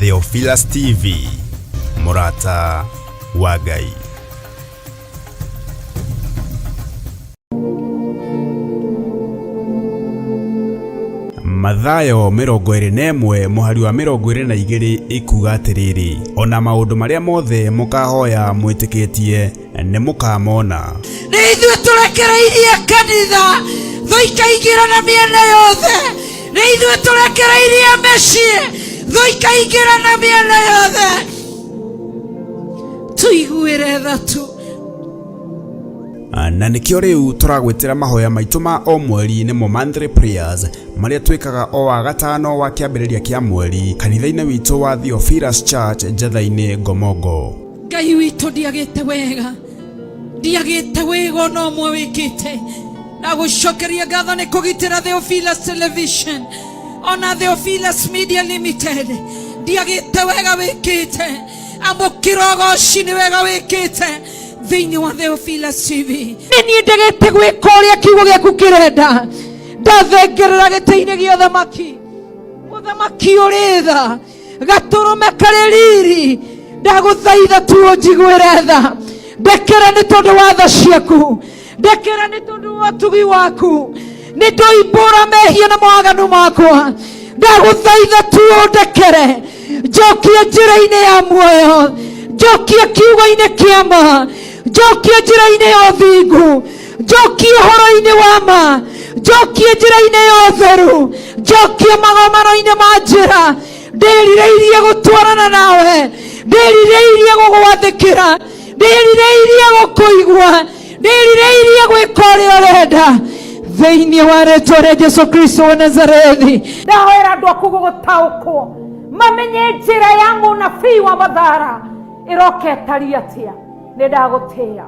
Theophilus TV, Murata wa Ngai. Mathayo 21 muhari wa 22 ikuga atiriri, ona maundu maria mothe mukahoya mwitikitie ni mukamona. Ni ithuĩ tũrekereirie kanitha thuikaingira na miena yothe, ni ithuĩ tũrekereirie mĩciĩ thuikaingira na miena yothe, tuiguire tha tu. Na nikio riu turagwitira mahoya maitu ma o mweri nimo monthly prayers maria twikaga o wa gatano wa kiambiriria kia mweri kanitha-ini witu wa Theophilus Church Njatha-ini Ngomongo. Ngai witu ndiagite wega no mwe wikite na gucokeria ngatho ni kugitira Theophilus Television ona Theophilus Media Limited. Ndiagite wega wikite amukirogoci ni wega wikite thĩinĩ wa Theophilus TV. Niĩ ndagĩte gwĩka ũrĩa kiugo gĩaku kĩrenda, ndathengerera gĩtĩ-inĩ gĩa ũthamaki, mũthamaki ũrĩ tha, gatũrũme karĩ riri, ndagũthaitha tu ũnjiguĩre tha, ndekera nĩ tondũ wa tha ciaku, ndekera nĩ tondũ wa ũtugi waku, nĩ ndoimbũra mehia na mawaganu makwa, ndagũthaitha tu ũndekere, njokie njĩra-inĩ ya muoyo, njokie kiugo-inĩ kĩa ma, njokie njĩra-inĩ ya ũthingu, njokie ũhoro-inĩ wa ma, njokie njĩra-inĩ ya ũtheru, njokie magomano-inĩ ma njĩra. Ndĩrirĩirie gũtwarana nawe, ndĩrirĩirie gũgwathĩkĩra, ndĩrirĩirie gũkũigua, ndĩrirĩirie gwĩka ũrĩa ũrenda thĩinĩ wa rĩĩtwa rĩa Jesũ Kristo wa Nazarethi. Ndahoera andũ aku gũtaũkwo mamenye njĩra ya mũnabii wa Mathara iroka ĩtariĩ atĩa. Nĩ ndagũtĩĩa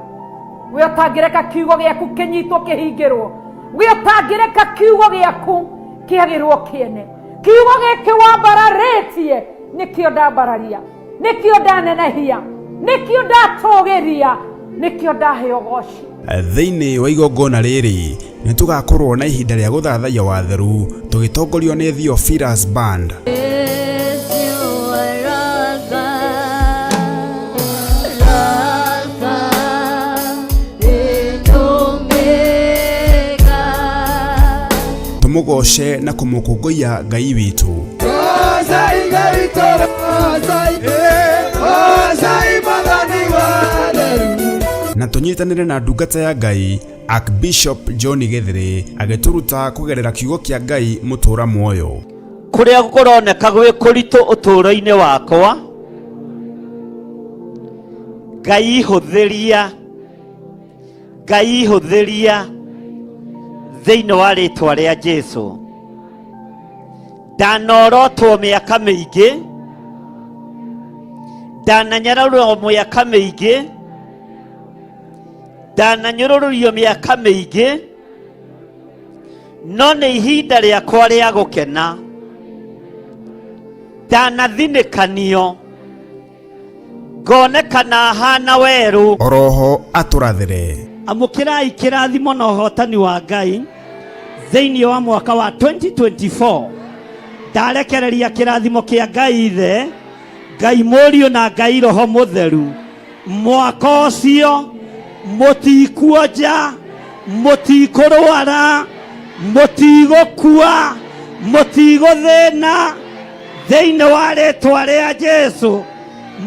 we ũtangĩreka kiugo gĩaku kĩnyitwo kĩhingĩrwo, we ũtangĩreka kiugo gĩaku kĩagĩrwo kĩene. Kiugo gĩkĩ wambararĩtie nĩkĩo ndambararia, nĩkĩo ndanenehia, nĩkĩo ndatũgĩria, nĩkĩo ndahe ũgooci. Thĩinĩ wa igongona rĩrĩ nĩ tũgakorwo na ihinda rĩa gũthathaiya watheru tũgĩtongorio nĩ Theophilus Band. Tumugoce na kumukũngũiya Ngai witũ. Na tunyitanire na ndungata ya Ngai Archbishop John Githiri agĩtũruta kũgerera kiugo kĩa Ngai mũtũra muoyo. Kũrĩa kũroneka gwĩ kũritũ ũtũũro-inĩ wakwa, Ngai hũthĩria thĩinĩ wa rĩĩtwa rĩa Jesũ. Ndanorotwo mĩaka mĩingĩ, ndananyararwo mĩaka mĩingĩ, ndananyũrũrio mĩaka mĩingĩ, no nĩ ihinda rĩakwa rĩa gũkena. Ndanathinĩkanio, ngonekana hana werũ. Oroho atũrathĩre. Amũkĩrai kĩrathimo na ũhotani wa Ngai thĩinĩ wa mwaka wa 2024. Ndarekereria kĩrathimo kĩa Ngai Ithe, Ngai Mũriũ na Ngai Roho Mũtheru. Mwaka ũcio mũtikuonja, mũtikũrwara, mũtigũkua, mũtigũthĩna thĩinĩ wa rĩĩtwa rĩa Jesũ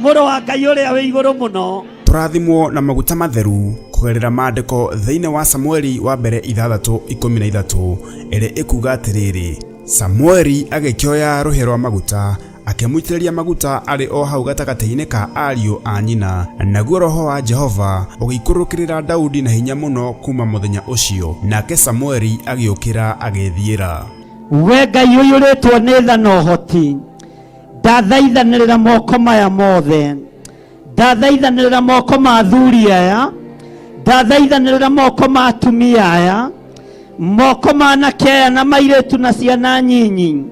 mũrũ wa Ngai ũrĩa wĩ igũrũ mũno. Tũrathimwo na maguta matheru kugerera maandĩko thĩinĩ wa Samueli wa mbere 6:13 ĩrĩa ĩkuga atĩrĩrĩ, Samueli agĩkĩoya rũhĩ rwa maguta akĩmũitĩrĩria maguta arĩ o hau gatagatĩ-inĩ ka ariũ a nyina. Naguo roho wa Jehova ũgĩikũrũkĩrĩra Daudi na hinya mũno kuma mũthenya ũcio, nake Samueli agĩũkĩra agĩthiĩra. We Ngai ũiyũrĩtwo nĩ tha na ũhoti, ndathaithanĩrĩra moko maya mothe, ndathaithanĩrĩra moko ma athuri aya, ndathaithanĩrĩra moko ma atumia aya, moko ma anake aya na mairĩtu na ciana nyinyi,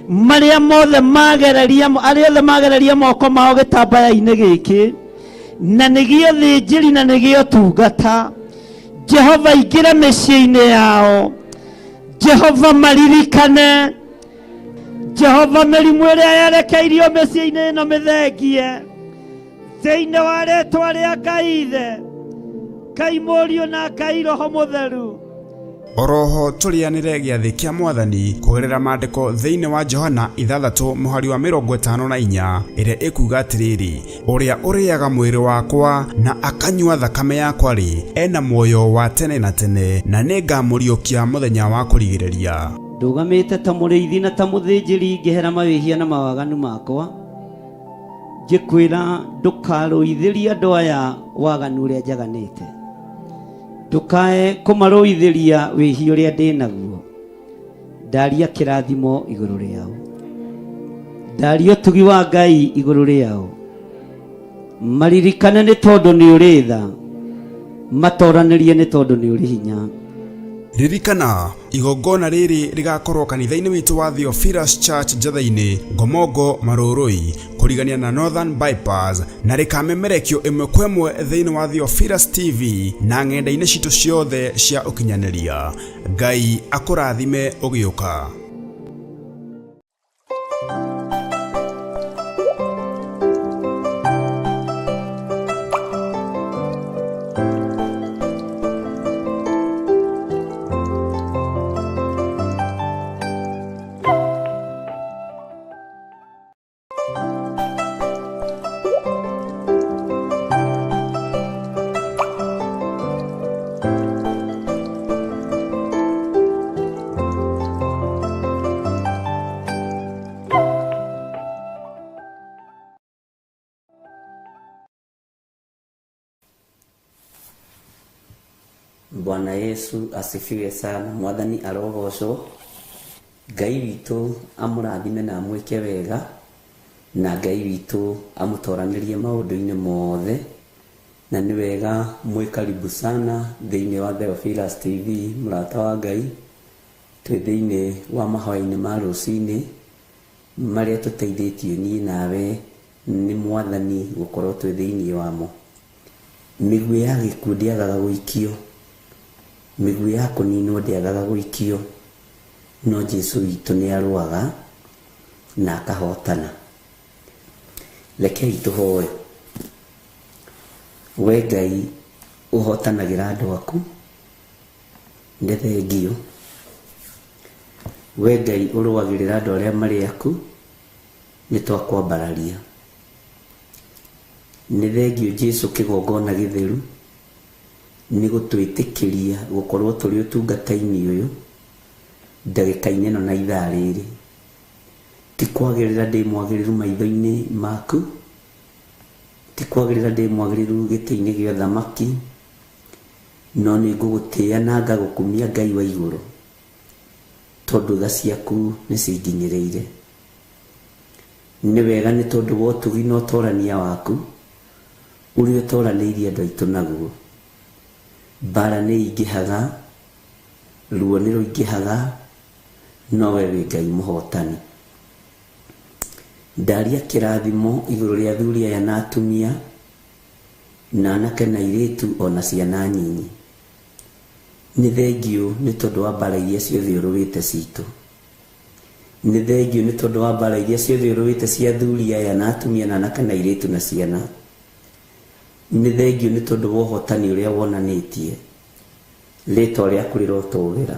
marĩa mothe magereria moko mao gĩtambaya-inĩ gĩkĩ, na nĩgĩo thĩnjĩri na nĩgĩo tungata. Jehova ingĩra mĩciĩ-inĩ yao, Jehova maririkane, Jehova mĩrimũ ĩrĩa yerekeirio mĩciĩ-inĩ ĩno mĩthengie, thĩinĩ wa rĩĩtwa rĩa Ngai Ithe, Ngai Mũriũ na Ngai Roho Mũtheru. Oroho tũrĩanĩre gĩathĩ kĩa Mwathani kũgerera maandĩko thĩinĩ wa Johana 6:54 ĩrĩa ĩkuuga atĩrĩrĩ, ũrĩa ũrĩaga mwĩrĩ wakwa na akanyua thakame yakwa-rĩ, ena muoyo wa tene na tene, na nĩngamũriũkia mũthenya wa kũrigĩrĩria. Ndũgamĩte ta mũrĩithi na ta mũthĩnjĩri ngĩhera mawĩhia na mawaganu makwa, ngĩkwĩra ndũkarũithĩrie andũ aya waganu ũrĩa njaganĩte, ndũkae kũmarũithĩria wĩhia ũrĩa ndĩ naguo. Ndaria kĩrathimo igũrũ rĩao, ndaria ũtugi wa Ngai igũrũ rĩao. Maririkane nĩ tondũ nĩ ũrĩ tha, matoranĩrie nĩ tondũ nĩ ũrĩ hinya. Ririkana, igongona rĩrĩ rĩgakorwo kanitha-inĩ witũ wa Theophilus Church Njatha-inĩ, Ngomongo, Marũrũi, kũrigania na Northern Bypass, na rĩkamemerekio ĩmwe kwa ĩmwe thĩinĩ wa Theophilus TV na ng'enda-inĩ citũ ciothe cia ũkinyanĩria. Ngai akũrathime ũgĩũka. Bwana Yesu asifiwe sana. Mwathani arogocwo. Ngai witũ amũrathime na amwĩke wega, na Ngai witũ amũtoranĩrie maũndũ-inĩ mothe. Na nĩ wega mwĩ karibu sana thĩinĩ wa Theophilus TV, mũrata wa Ngai, twĩ thĩinĩ wa mahoya-inĩ ma rũcinĩ marĩa tũteithĩtio niĩ nawe nĩ Mwathani gũkorwo twĩ thĩinĩ wamo. Mĩguĩ ya gĩkuũ ndĩagaga gũikio, mĩguĩ ya kũninwo ndĩagaga gũikio, no Jesũ witũ nĩ arũaga na akahotana. Rekei tũhoe. We Ngai ũhotanagĩra andũ aku, nĩ thengio. We Ngai ũrũagĩrĩra andũ arĩa marĩ aku, nĩ twakwambararia. Nĩ thengio Jesũ kĩgongona gĩtheru, nĩ gũtwĩtĩkĩria gũkorwo tũrĩ ũtungata-inĩ ũyũ ndagĩka-inĩ ĩno na ithaa rĩrĩ. Ti kwagĩrĩra ndĩ mwagĩrĩru maitho-inĩ maku, ti kwagĩrĩra ndĩ mwagĩrĩru gĩtĩ-inĩ gĩa ũthamaki, no nĩ ngũgũtĩĩa na ngagũkumia Ngai wa igũrũ, tondũ tha ciaku nĩ cinginyĩrĩire. Nĩ wega nĩ tondũ wa ũtugi na ũtorania waku ũrĩa ũtoranĩirie andũ aitũ naguo. Mbara nĩ ingĩhaga, ruo nĩ rũingĩhaga, no we wĩ Ngai mũhotani. Ndaria kĩrathimo igũrũ rĩa athuri aya na atumia, na anake na airĩtu ona ciana nyinyi. Nĩ thengio nĩ tondũ wa mbara iria ciothe ũrũĩte citũ. Nĩ thengio nĩ tondũ wa mbara iria ciothe ũrũĩte cia athuri aya na atumia na anake na airĩtu na ciana. Nĩ thengio nĩ tondũ wa ũhotani ũrĩa wonanĩtie, rĩĩtwa rĩaku rĩrotũũgĩra.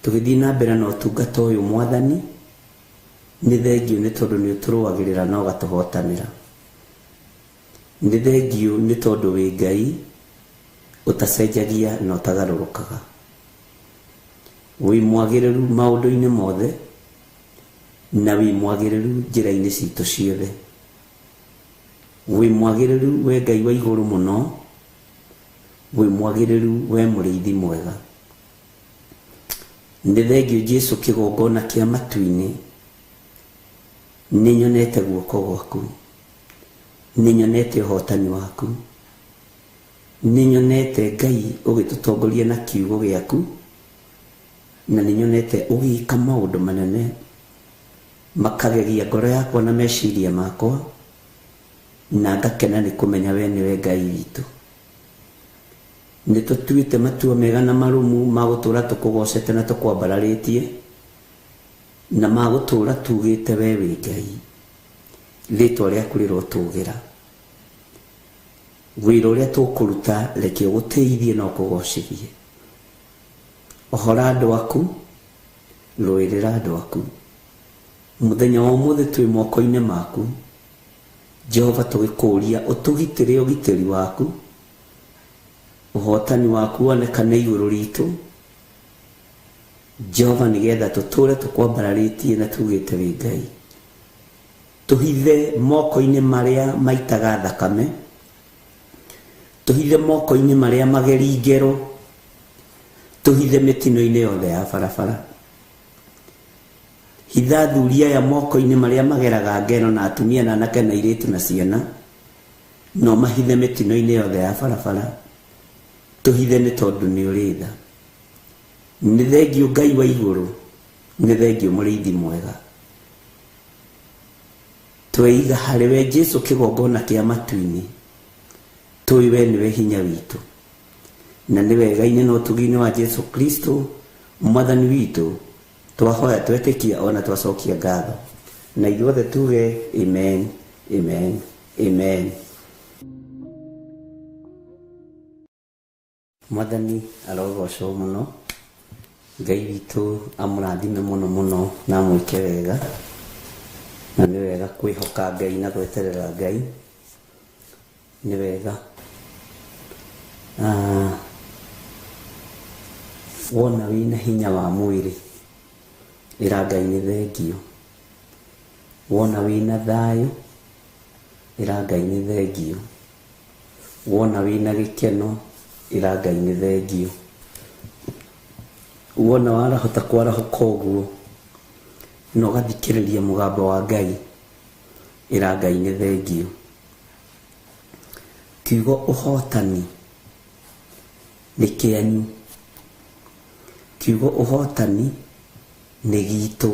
Tũgĩthiĩ na mbere na ũtungata ũyũ Mwathani, nĩ thengio nĩ tondũ nĩ ũtũrũagĩrĩra na ũgatũhotanĩra. Nĩ thengio nĩ tondũ wĩ Ngai ũtacenjagia na ũtagarũrũkaga. Wĩ mwagĩrĩru maũndũ-inĩ mothe, na wĩ mwagĩrĩru njĩra-inĩ citũ ciothe. Wĩ mwagĩrĩru we Ngai wa igũrũ mũno, wĩ mwagĩrĩru we mũrĩithi mwega. Nĩ thengio Jesũ kĩgongona kĩa matu-inĩ, nĩ nyonete guoko gwaku, nĩ nyonete ũhotani waku, nĩ nyonete Ngai ũgĩtũtongoria na kiugo gĩaku, na nĩ nyonete ũgĩka maũndũ manene makagegia ngoro yakwa na meciria makwa, na ngakena nĩ kũmenya we nĩwe Ngai witũ. Nĩ tũtuĩte matua mega na marũmu ma gũtũũra tũkũgocete na tũkwambararĩtie, na ma gũtũũra tugĩte we wĩ Ngai, rĩĩtwa rĩaku rĩrotũũgĩra. Wĩra ũrĩa tũkũruta reke ũgũteithie na ũkũgocithie. Ohora andũ aku, rũĩrĩra andũ aku. Mũthenya wa ũmũthĩ twĩ moko-inĩ maku, Jehova, tũgĩkũũria ũtũgitĩre ũgitĩri waku, ũhotani waku wonekane igũrũ ritũ, Jehova, nĩgetha tũtũũre tũkwambararĩtie na tugĩte wĩ Ngai. Tũhithe moko-inĩ marĩa maitaga thakame, tũhithe moko-inĩ marĩa mageri ngero, tũhithe mĩtino-inĩ yothe ya barabara. Hitha athuri aya moko-inĩ marĩa mageraga ngero na atumia na anake na airĩtu na ciana, no mahithe mĩtino-inĩ yothe ya barabara. Tũhithe nĩ tondũ nĩ ũrĩ tha. Nĩ thengio Ngai wa igũrũ, nĩ thengio mũrĩithi mwega. Tweiga harĩ we Jesũ kĩgongona kĩa matu-inĩ, tũĩ we nĩwe hinya witũ, na nĩ wega-inĩ na ũtugi-inĩ wa Jesũ Kristo mwathani witũ twahoya twetĩkia ona twacokia ngatho, na ithuothe tuge amen, amen, amen. Mwathani arogocwo mũno, Ngai witũ amũrathime mũno mũno na amwĩke wega, na nĩ wega kwĩhoka Ngai na gweterera Ngai, nĩ wega. Wona wĩna hinya wa mwĩrĩ, ĩra Ngai nĩ thengio. Wona wĩna thayũ, ĩra Ngai nĩ thengio. Wona wĩna gĩkeno, ĩra Ngai nĩ thengio. Wona warahota kwarahũka ũguo na ũgathikĩrĩria mũgambo wa Ngai, ĩra Ngai nĩ thengio. Kiugo ũhotani nĩ kĩanyu, kiugo ũhotani nĩ gitũ,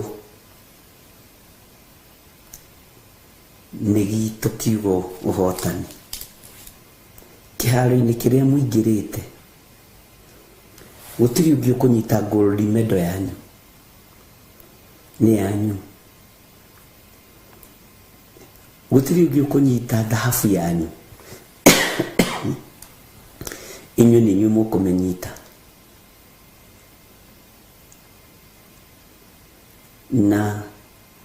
nĩ gitũ kiugo ũhotani. Kĩharo-inĩ kĩrĩa mũingĩrĩte, gũtirĩ ũngĩ ũkũnyita gold medal yanyu, nĩ yanyu. Gũtirĩ ũngĩ ũkũnyita thahabu yanyu, inyuĩ nĩ inyuĩ mũkũmĩnyita. Na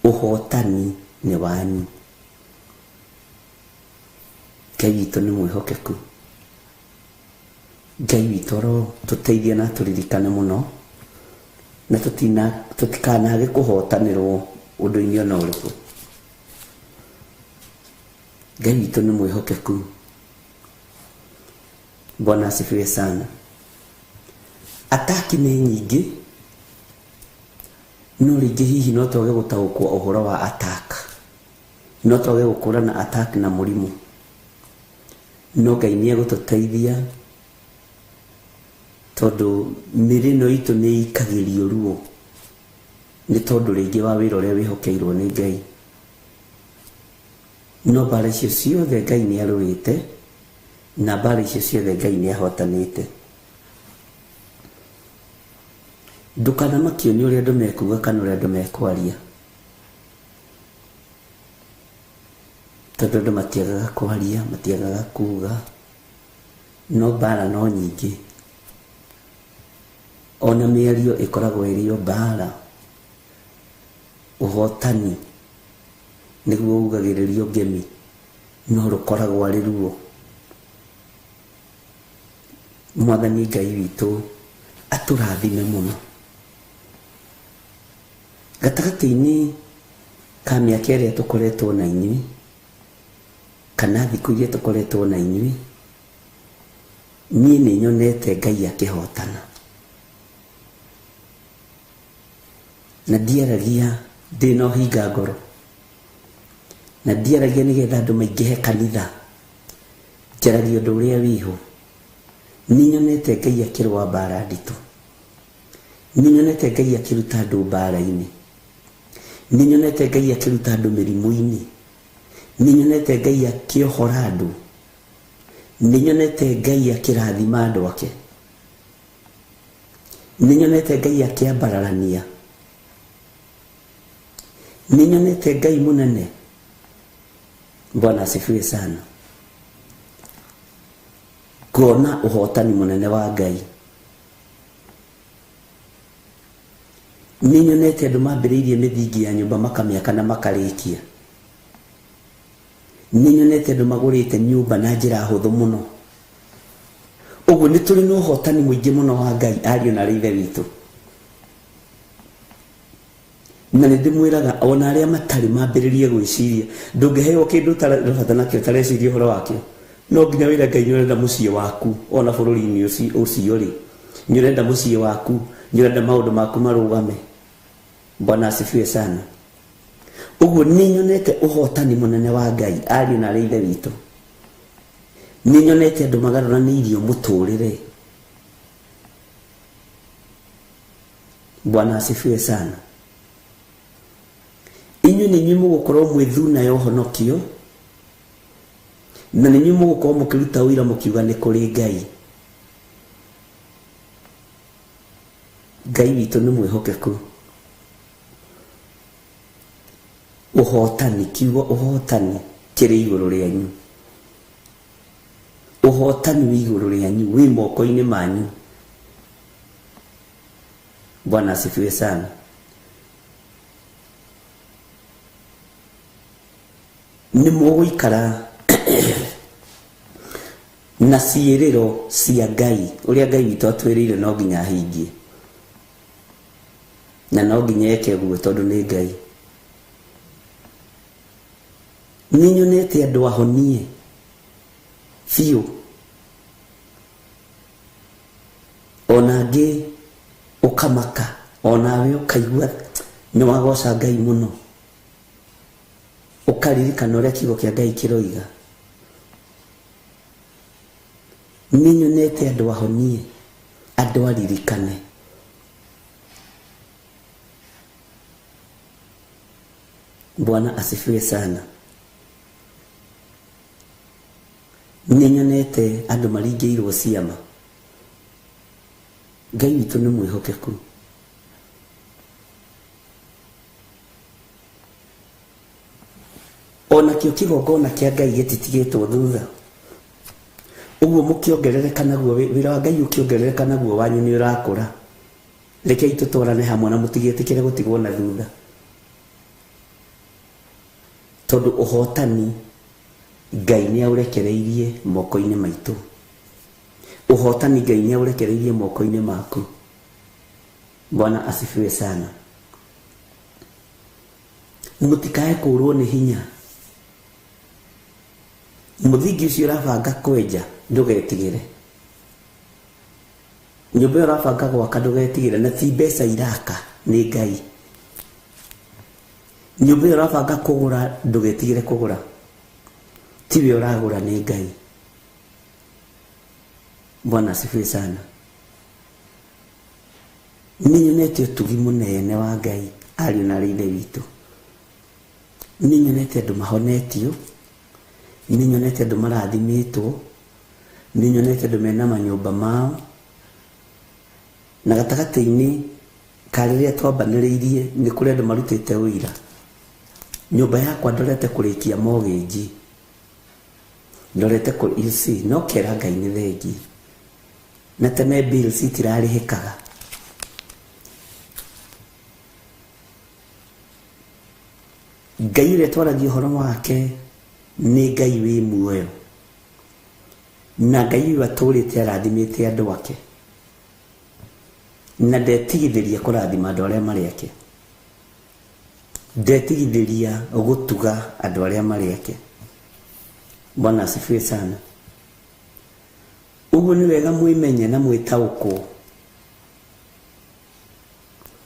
ũhotani nĩ wanyu. Ngai witũ nĩ mwĩhokeku. Ngai witũ oro tũteithie na tũririkane mũno, na tũtikanage kũhotanĩrwo ũndũ-inĩ ona ũrĩkũ. Ngai witũ nĩ mwĩhokeku. Bwana asifiwe sana. Ataki nĩ nyingĩ, no rĩngĩ hihi no twage gũtaũkwo ũhoro wa attack, no twage gũkũrana attack na mũrimũ. No Ngai nĩ egũtũteithia, tondũ mĩrĩ ĩno itũ nĩ ikagĩrio ruo, nĩ tondũ rĩngĩ wa wĩra ũrĩa wĩhokeirwo nĩ Ngai. No mbara icio ciothe Ngai nĩ arũĩte, na mbara icio ciothe Ngai nĩ ahotanĩte. Ndũkanamakio nĩ ũrĩa andũ mekuga kana ũrĩa andũ mekwaria, tondũ andũ matiagaga kwaria, matiagaga kuga, no mbara no nyingĩ. Ona mĩario ĩkoragwo ĩrĩ o mbara. Ũhotani nĩguo ugagĩrĩrio ngemi, no rũkoragwo arĩ ruo. Mwathani Ngai witũ atũrathime mũno. Gatagatĩ-inĩ kamia kere tukoretwo na inyui kana thiku iria tukoretwo na inyui nie ni nyonete Ngai akihotana na ndiaragia ndino hinga ngoro na ndiaragia nigetha andu maingihe kanitha njaragia undu uria wiho ni nyonete Ngai akirwa mbara nditu ni nyonete Ngai akiruta andu mbara-ini ni nyonete Ngai akiruta andu mirimu-ini ni nyonete Ngai akiohora andu ni nyonete Ngai akirathima andu ake ni nyonete Ngai akiambararania ni nyonete Ngai munene. Bwana asifiwe sana. Ngona uhotani munene wa Ngai. Ni nyonete andu mambiriirie mithingi ya nyumba makamiaka na makarikia. Ni nyonete andu magurite nyumba na njira huthu muno. Uguo ni turi no uhotani muingi muno wa Ngai ariu na rithe witu. Na ndimwiraga ona aria matari mambiririe gwiciria ndungiheo kindu tarabata nakio tareciria horo wakio no nginya wira Ngai nyorenda mucie waku ona bururi-ini ucio ri nyorenda mucie waku nyorenda maundu maku marugame. Bwana asifiwe sana. Uguo ni nyonete uhotani munene wa Ngai ariu na rithe witu. Ni nyonete andu magaruraniirio muturire. Bwana asifiwe sana. Inyu ni nyumu gukorwo mwithuna ya uhonokio na ni nyumu gukorwo mukiruta wira mukiuga ni kuri Ngai. Ngai witu ni mwihokeku. Uhotani kiugo uhotani kiri iguru rianyu. Uhotani wi iguru rianyu wi moko-ini manyu. Bwana asifiwe sana. Ni muguikara na ciiriro cia Ngai uria Ngai witu atwirire no nginya hingie na no nginya eke guo tondu ni Ngai. Ni nyonete andu ahonie fiu ona ngi ukamaka onawe ukaigua ni wagoca Ngai muno ukaririkana uria kiugo kia Ngai kiroiga. Ni nyonete andu ahonie andu aririkane. Bwana asifiwe sana. Ni nyonete andu maringiirwo ciama. Ngai witu ni mwihokeku. Ona kio kigongona kia Ngai gititigitwo thutha. Uguo mukiongerereka naguo wira wa Ngai ukiongerereka naguo wanyu ni urakura. Rekei tutwarane hamwe na mutigetikire gutigwo na thutha. Tondu uhotani Ngai ni aurekereirie moko-ini maitu. Uhotani Ngai ni aurekereirie moko-ini maku. Bwana asifiwe sana. Mutikae kurwo ni hinya. Muthingi ucio urabanga kwenja ndugetigire. Nyumba urabanga gwaka ndugetigire na ti mbeca iraka ni Ngai. Nyumba urabanga kugura ndugetigire kugura. Tiwe uragura ni Ngai. Bwana asifiwe sana. Ni nyonete utugi munene wa Ngai ariu na rithe witu. Ni nyonete andu mahonetio. Ni nyonete andu marathimitwo. Ni nyonete andu mena manyumba mao. Na gatagati-ini kariria twambaniriirie ni kuri andu marutite wira. Nyumba yakwa ndorete kurikia mortgage. Ndorete ku isi no kera Ngai ni thengi. Na tene bills itirarihikaga. Ngai uria twaragia uhoro wake ni Ngai wi muoyo. Na Ngai uyu aturite arathimite andu ake. Na ndetigithirie kurathima andu aria mari ake. ndetigithĩria gũtuga andũ arĩa marĩake. Bwana asifiwe sana. Uguo nĩ wega mwĩmenye na mwĩtaũkwo,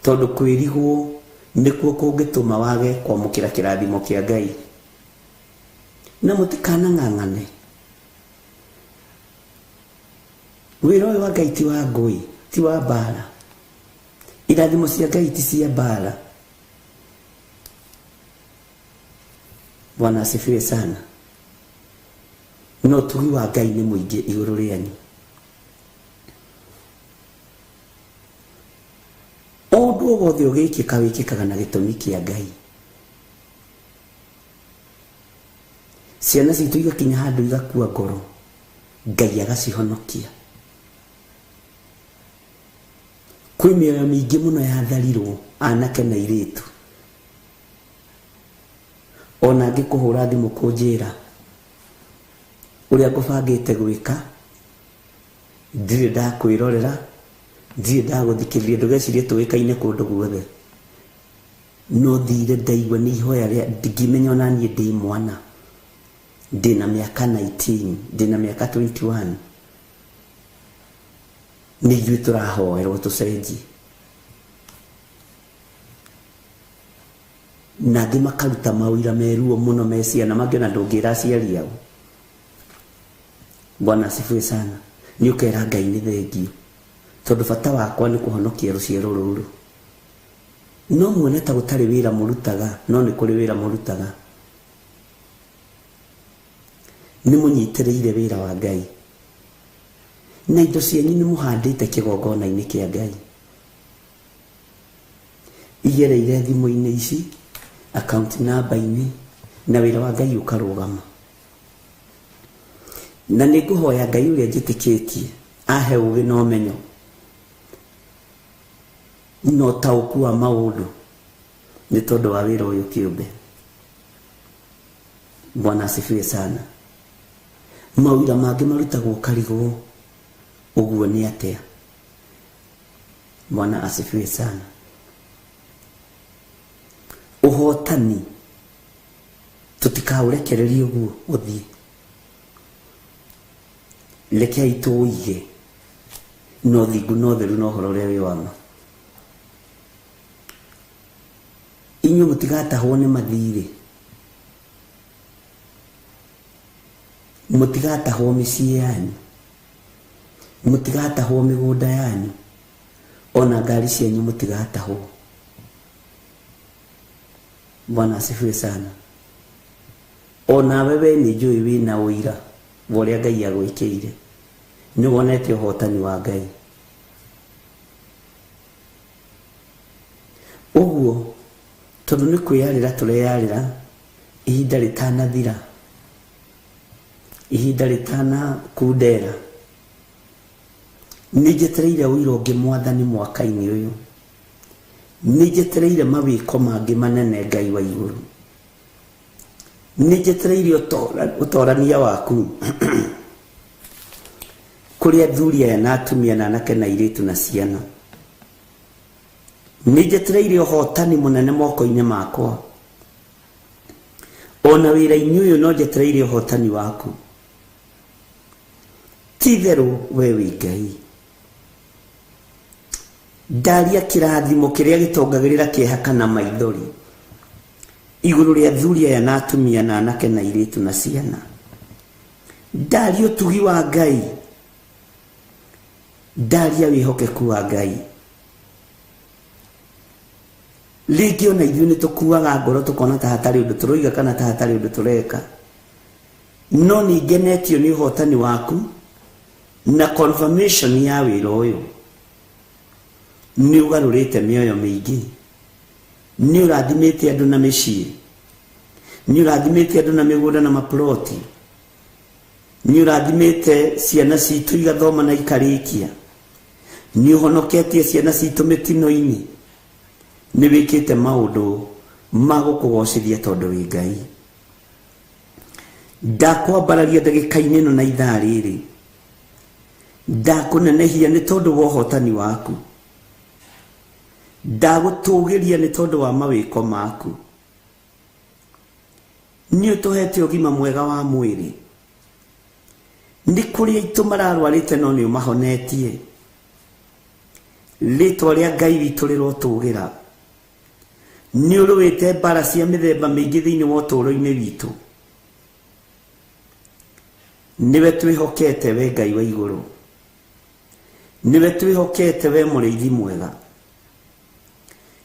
tondũ kwĩrigwo nĩkuo kũngĩtũma wage kwamũkĩra kĩrathimo kĩa Ngai. Na mũtikanang'ang'ane. Wĩra ũyũ wa Ngai ti wa ngũĩ, ti wa mbara. Irathimo cia Ngai ti cia mbara. Bwana asifiwe sana. No tugi wa Ngai nĩ mũingĩ igũrũ rĩanyu. Ũndũ o wothe ũgĩkĩka wĩkĩkaga na gĩtũmi kĩa Ngai. Ciana citũ igakinya handũ igakua ngoro, Ngai agacihonokia. Kwĩ mĩoyo mĩingĩ mũno yatharirwo, anake na airĩtu. Ona ngĩkũhũra thimũ kũnjĩra ũrĩa ngũbangĩte gwĩka, ndirĩ ndakwĩrorera, ndirĩ ndagũthikĩrĩria, ndũgecirie tũĩkaine kũndũ guothe. No thire ndaigua nĩ ihoya rĩa ndingĩmenya ona niĩ ndĩ mwana, ndĩna mĩaka 19, ndĩna mĩaka 21, nĩ ithuĩ tũrahoerwo tũcenjie. Na angĩ makaruta mawĩra meruo mũno me ciana, mangĩona ndũngĩra aciari ao. Bwana asifiwe sana. Nĩ ũkera Ngai nĩ thengio, tondũ bata wakwa nĩ kũhonokia rũciaro rũrũ. No muone ta gũtarĩ wĩra mũrutaga, no nĩ kũrĩ wĩra mũrutaga. Nĩ mũnyitĩrĩire wĩra wa Ngai, na indo cianyu nĩ mũhandĩte kĩgongona-inĩ kĩa Ngai. Igereire thimũ-inĩ ici, account number-inĩ, na wĩra wa Ngai ũkarũgama. Na nĩ ngũhoya Ngai ũrĩa njĩtĩkĩtie ahe ũgĩ na ũmenyo no taũku wa maũndũ, nĩ tondũ wa wĩra ũyũ kĩũmbe. Bwana asifiwe sana. Mawĩra mangĩ marutagwo karigwo, ũguo nĩ atĩa? Bwana asifiwe sana. Ũhotani tũtikaũrekererie ũguo ũthiĩ. Rekei tũũige no thingu no theru no ũhoro ũrĩa wĩ wa ma. Inyuĩ mũtigatahwo nĩ mathirĩ, mũtigatahwo mĩciĩ yanyu, mũtigatahwo mĩgũnda yanyu, ona ngari cianyu mũtigatahwo. Bwana asifiwe sana. Ona wewe nĩ njũĩ wĩna ũira wa ũrĩa Ngai agwĩkĩire, nĩ wonete ũhotani wa Ngai. Ũguo tondũ nĩ kwĩyarĩra tũreyarĩra, ihinda rĩtanathira, ihinda rĩtanakundera, nĩ njetereire ũira ũngĩ Mwathani mwaka-inĩ ũyũ, nĩ njetereire mawĩko mangĩ manene Ngai wa igũrũ, nĩ njetereire ũtorania waku kũrĩ athuri aya na atumia na anake na airĩtu na ciana. Nĩ njetereire ũhotani mũnene moko-inĩ makwa, ona wĩra-inĩ ũyũ no njetereire ũhotani waku. Ti-itherũ we wĩ Ngai. Ndaria kĩrathimo kĩrĩa gĩtongagĩrĩra kĩeha kana maithori igũrũ rĩa athuri aya na atumia na anake na airĩtu na ciana. Ndaria ũtugi wa Ngai, ndaria wĩhokeku wa Ngai. Rĩngĩ ona ithuĩ nĩ tũkuaga ngoro tũkona ta hatarĩ ũndũ tũroiga kana ta hatarĩ ũndũ tũreka, no nĩ ngenetio nĩ ũhotani waku na confirmation ya wĩra ũyũ. Nĩ ũgarũrĩte mĩoyo mĩingĩ, nĩ ũrathimĩte andũ na mĩciĩ, nĩ ũrathimĩte andũ na mĩgũnda na maploti, nĩ ũrathimĩte ciana citũ igathoma na ikarĩkia, nĩ ũhonoketie ciana citũ mĩtino-inĩ, nĩ wĩkĩte maũndũ ma gũkũgocithia tondũ wĩ Ngai. Ndakwambararia ndagĩka-inĩ ĩno na ithaa rĩrĩ, ndakũnenehia nĩ tondũ wa ũhotani waku, ndagũtũgĩria nĩ tondũ wa mawĩko maku, ni utuhete ugima mwega wa mwiri ndi kuri itu mararwarite no ni mahonetie litwa ria Ngai witu rirotugira ni uruwite bara cia mithemba mingi thiini wa uturo-ini witu niwe twihokete we Ngai wa iguru niwe twihokete we muriithi mwega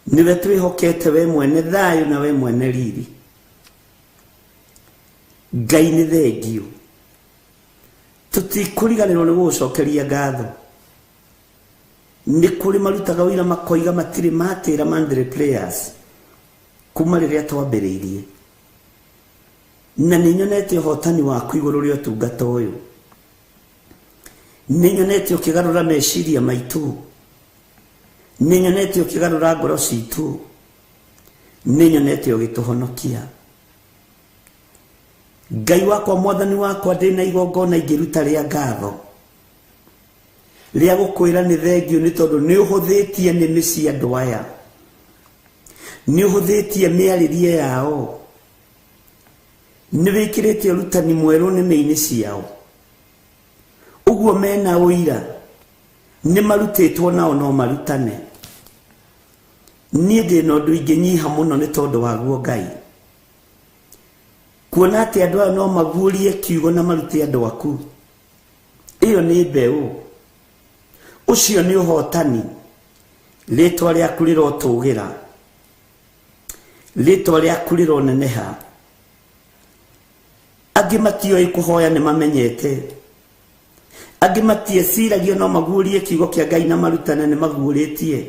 niwe twihokete we mwene thayu na we mwene riri Ngai ni thengio tutikuriganirwo ni gucokeria ngatho ni kuri marutaga wira makoiga matiri matira Mandre Prayers kuma riria twambiriirie na ninyonete hotani waku iguru ria tungata uyu ninyonete ukigarura meciria maitu ninyonete ukigarura ngoro citu ninyonete ugituhonokia Ngai wakwa mwathani wakwa ndina igongona ingiruta ria ngatho ria gukwira ni thengio ni tondu ni uhuthitie nimi cia andu aya ni uhuthitie miaririe yao ni wikirite urutani mweru nimi-ini ciao uguo mena uira ni marutitwo nao no marutane ni ndina undu inginyiha muno ni tondu waguo Ngai kuona ati andu aya no maguurie kiugo na marute andu aku iyo ni mbeu ucio ni uhotani litwa riaku rirotugira litwa riaku rironeneha angi matioi kuhoya ni mamenyete angi matie ciragio no maguurie kiugo kia Ngai na marutane ni maguuritie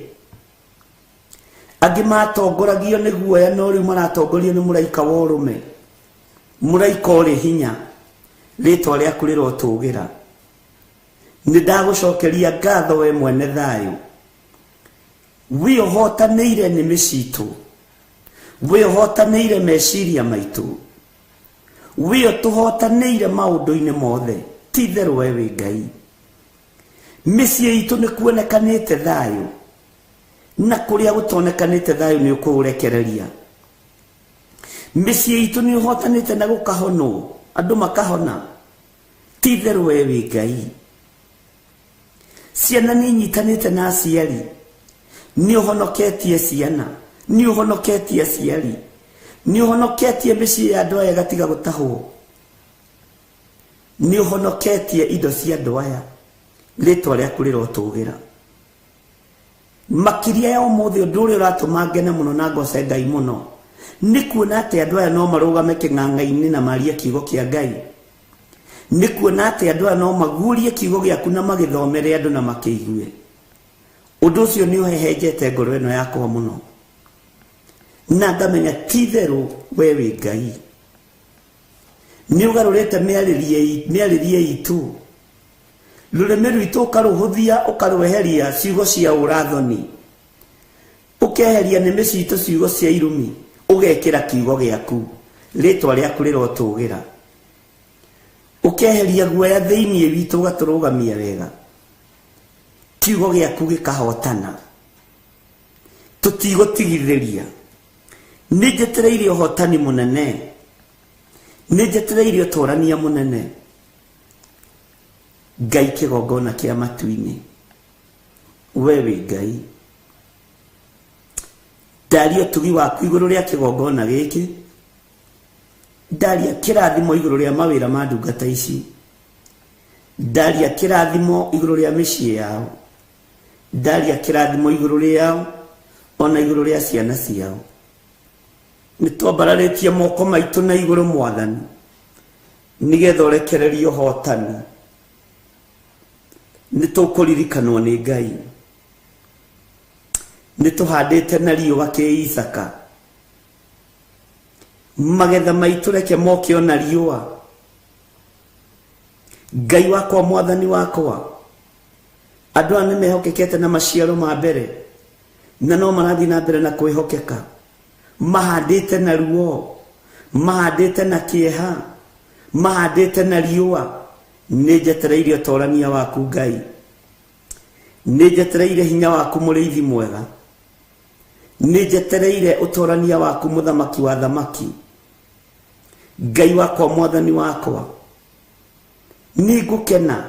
angi matongoragio ni guoya no riu maratongorio ni muraika wa urume muraika uri hinya litwa riaku rirotugira ni ndagucokeria ngatho we mwene thayu wi uhotanire nimi citu wi uhotanire meciria maitu wi utuhotanire maundu-ini mothe titheru we wi Ngai micie itu ni kuonekanite thayu na kuria gutonekanite thayu ni ukuurekereria micie itu ni uhotanite na gukahono andu makahona titheru we wi Ngai ciana ni nyitanite na aciari ni uhonoketie ciana ni uhonoketie aciari ni uhonoketie micie ya andu aya gatiga gutahwo ni uhonoketie indo cia andu aya litwa riaku rirotugira makiria ya umuthi undu uria uratuma ngene muno na ngoce Ngai muno ni kuona ati andu aya no marugame king'ang'a-ini na maria kiugo kia Ngai ni kuona ati andu aya no maguurie kiugo giaku na magithomere andu na makiigue undu ucio ni uhehenjete ngoro ino yakwa muno na ngamenya titheru we wi Ngai ni ugarurite miaririe itu rurimi rwitu ukaruhuthia ukarueheria ciugo cia urathoni ukeheria nimi citu ciugo cia irumi ugekira kiugo giaku litwa riaku rirotugira ukeheria guoya thiini witu ugaturugamia wega kiugo giaku gikahotana tutigutigitheria ni njetereire uhotani munene ni njetereire uturania munene Ngai kigongona kia matu-ini we wi Ngai ndaria tugi waku iguru ria kigongona giki ndaria kirathimo iguru ria mawira ma ndungata ici ndaria kirathimo iguru ria micie yao ndaria kirathimo iguru riao ona iguru ria ciana ciao ni twambararitie moko maitu na iguru mwathani nigetha urekererie uhotani ni tukuririkanwo ni Ngai ni tuhandite na riuga ki Isaka magetha maitu reke moke ona riua Ngai wakwa mwathani wakwa andu ane mehokekete na maciaro ma mbere na no marathi na mbere na kwihokeka mahandite na ruo mahandite na kieha mahandite na riua ni njetereire utorania waku Ngai ni njetereire hinya waku muriithi mwega ni njetereire utorania waku muthamaki wa thamaki Ngai wakwa mwathani wakwa ni ngukena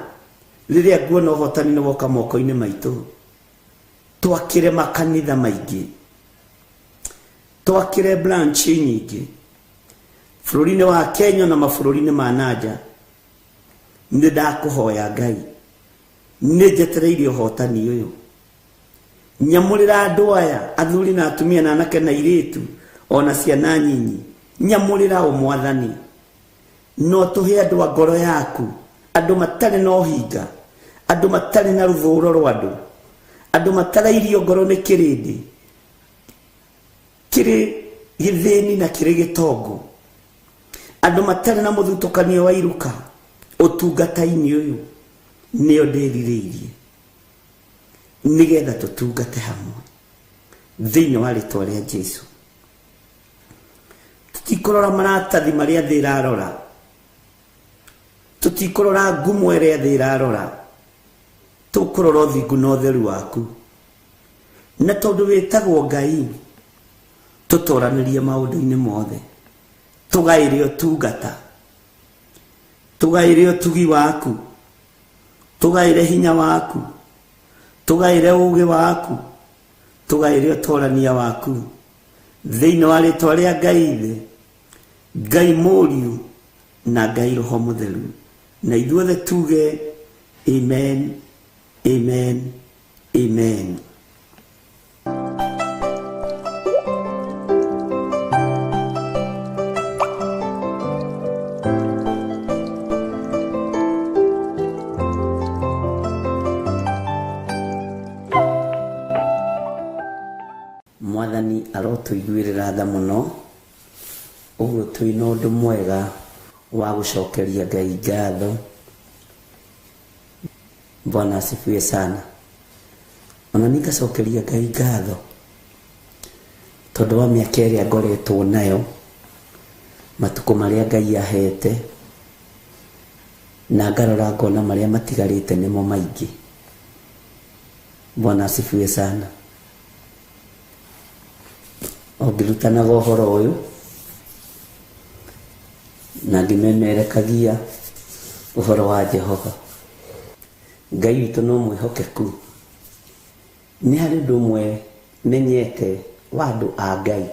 riria nguona uhotani ni woka moko-ini maitu twakire makanitha maingi twakire branch nyingi bururi-ini wa Kenya na mabũrũri-inĩ ma nanja ni ndakuhoya Ngai ni njetereire uhotani uyu nyamurira andu aya athuri na atumia na anake na iritu ona ciana nyinyi nyamurira o mwathani no tuhe andu a ngoro yaku andu matari na uhinga andu matari na ruthuro rwa andu matarairio ngoro ni kirindi kiri githini na kiri gitongo andu matari na muthutukanio wa iruka utungata-ini uyu nio ndiririirie nigetha tutungate hamwe thiini wa ritwa ria Jesu. Tutikurora maratathi maria thĩ irarora, tutikurora ngumo iria thĩ irarora, tukurora uthingu na utheru waku, na tondu witagwo Ngai tutoranirie maundu-ini mothe, tugaire utungata, tugaire utugi waku, tugaire hinya waku, tugaire ugi waku, tugaire utorania waku thiini wa ritwa ria Ngai Ithe, Ngai Mũriũ na Ngai Roho Mũtheru, na ithuothe tuge amen, amen, amen. Mwathani arotuiguirira tha muno uguo twina undu mwega wa gucokeria Ngai ngatho. Bwana asifiwe sana. Ona nikacokeria Ngai ngatho tondu wa miaka iria ngoretwo nayo, matuko maria Ngai ahete, na ngarora ngona maria matigarite nimo maingi. Bwana asifiwe sana. Ogirutanaga uhoro uyu na ndimemerekagia uhoro wa Jehova. Ngai witu no mwihokeku. Ni hari ndu mwe menyete wa andu a Ngai.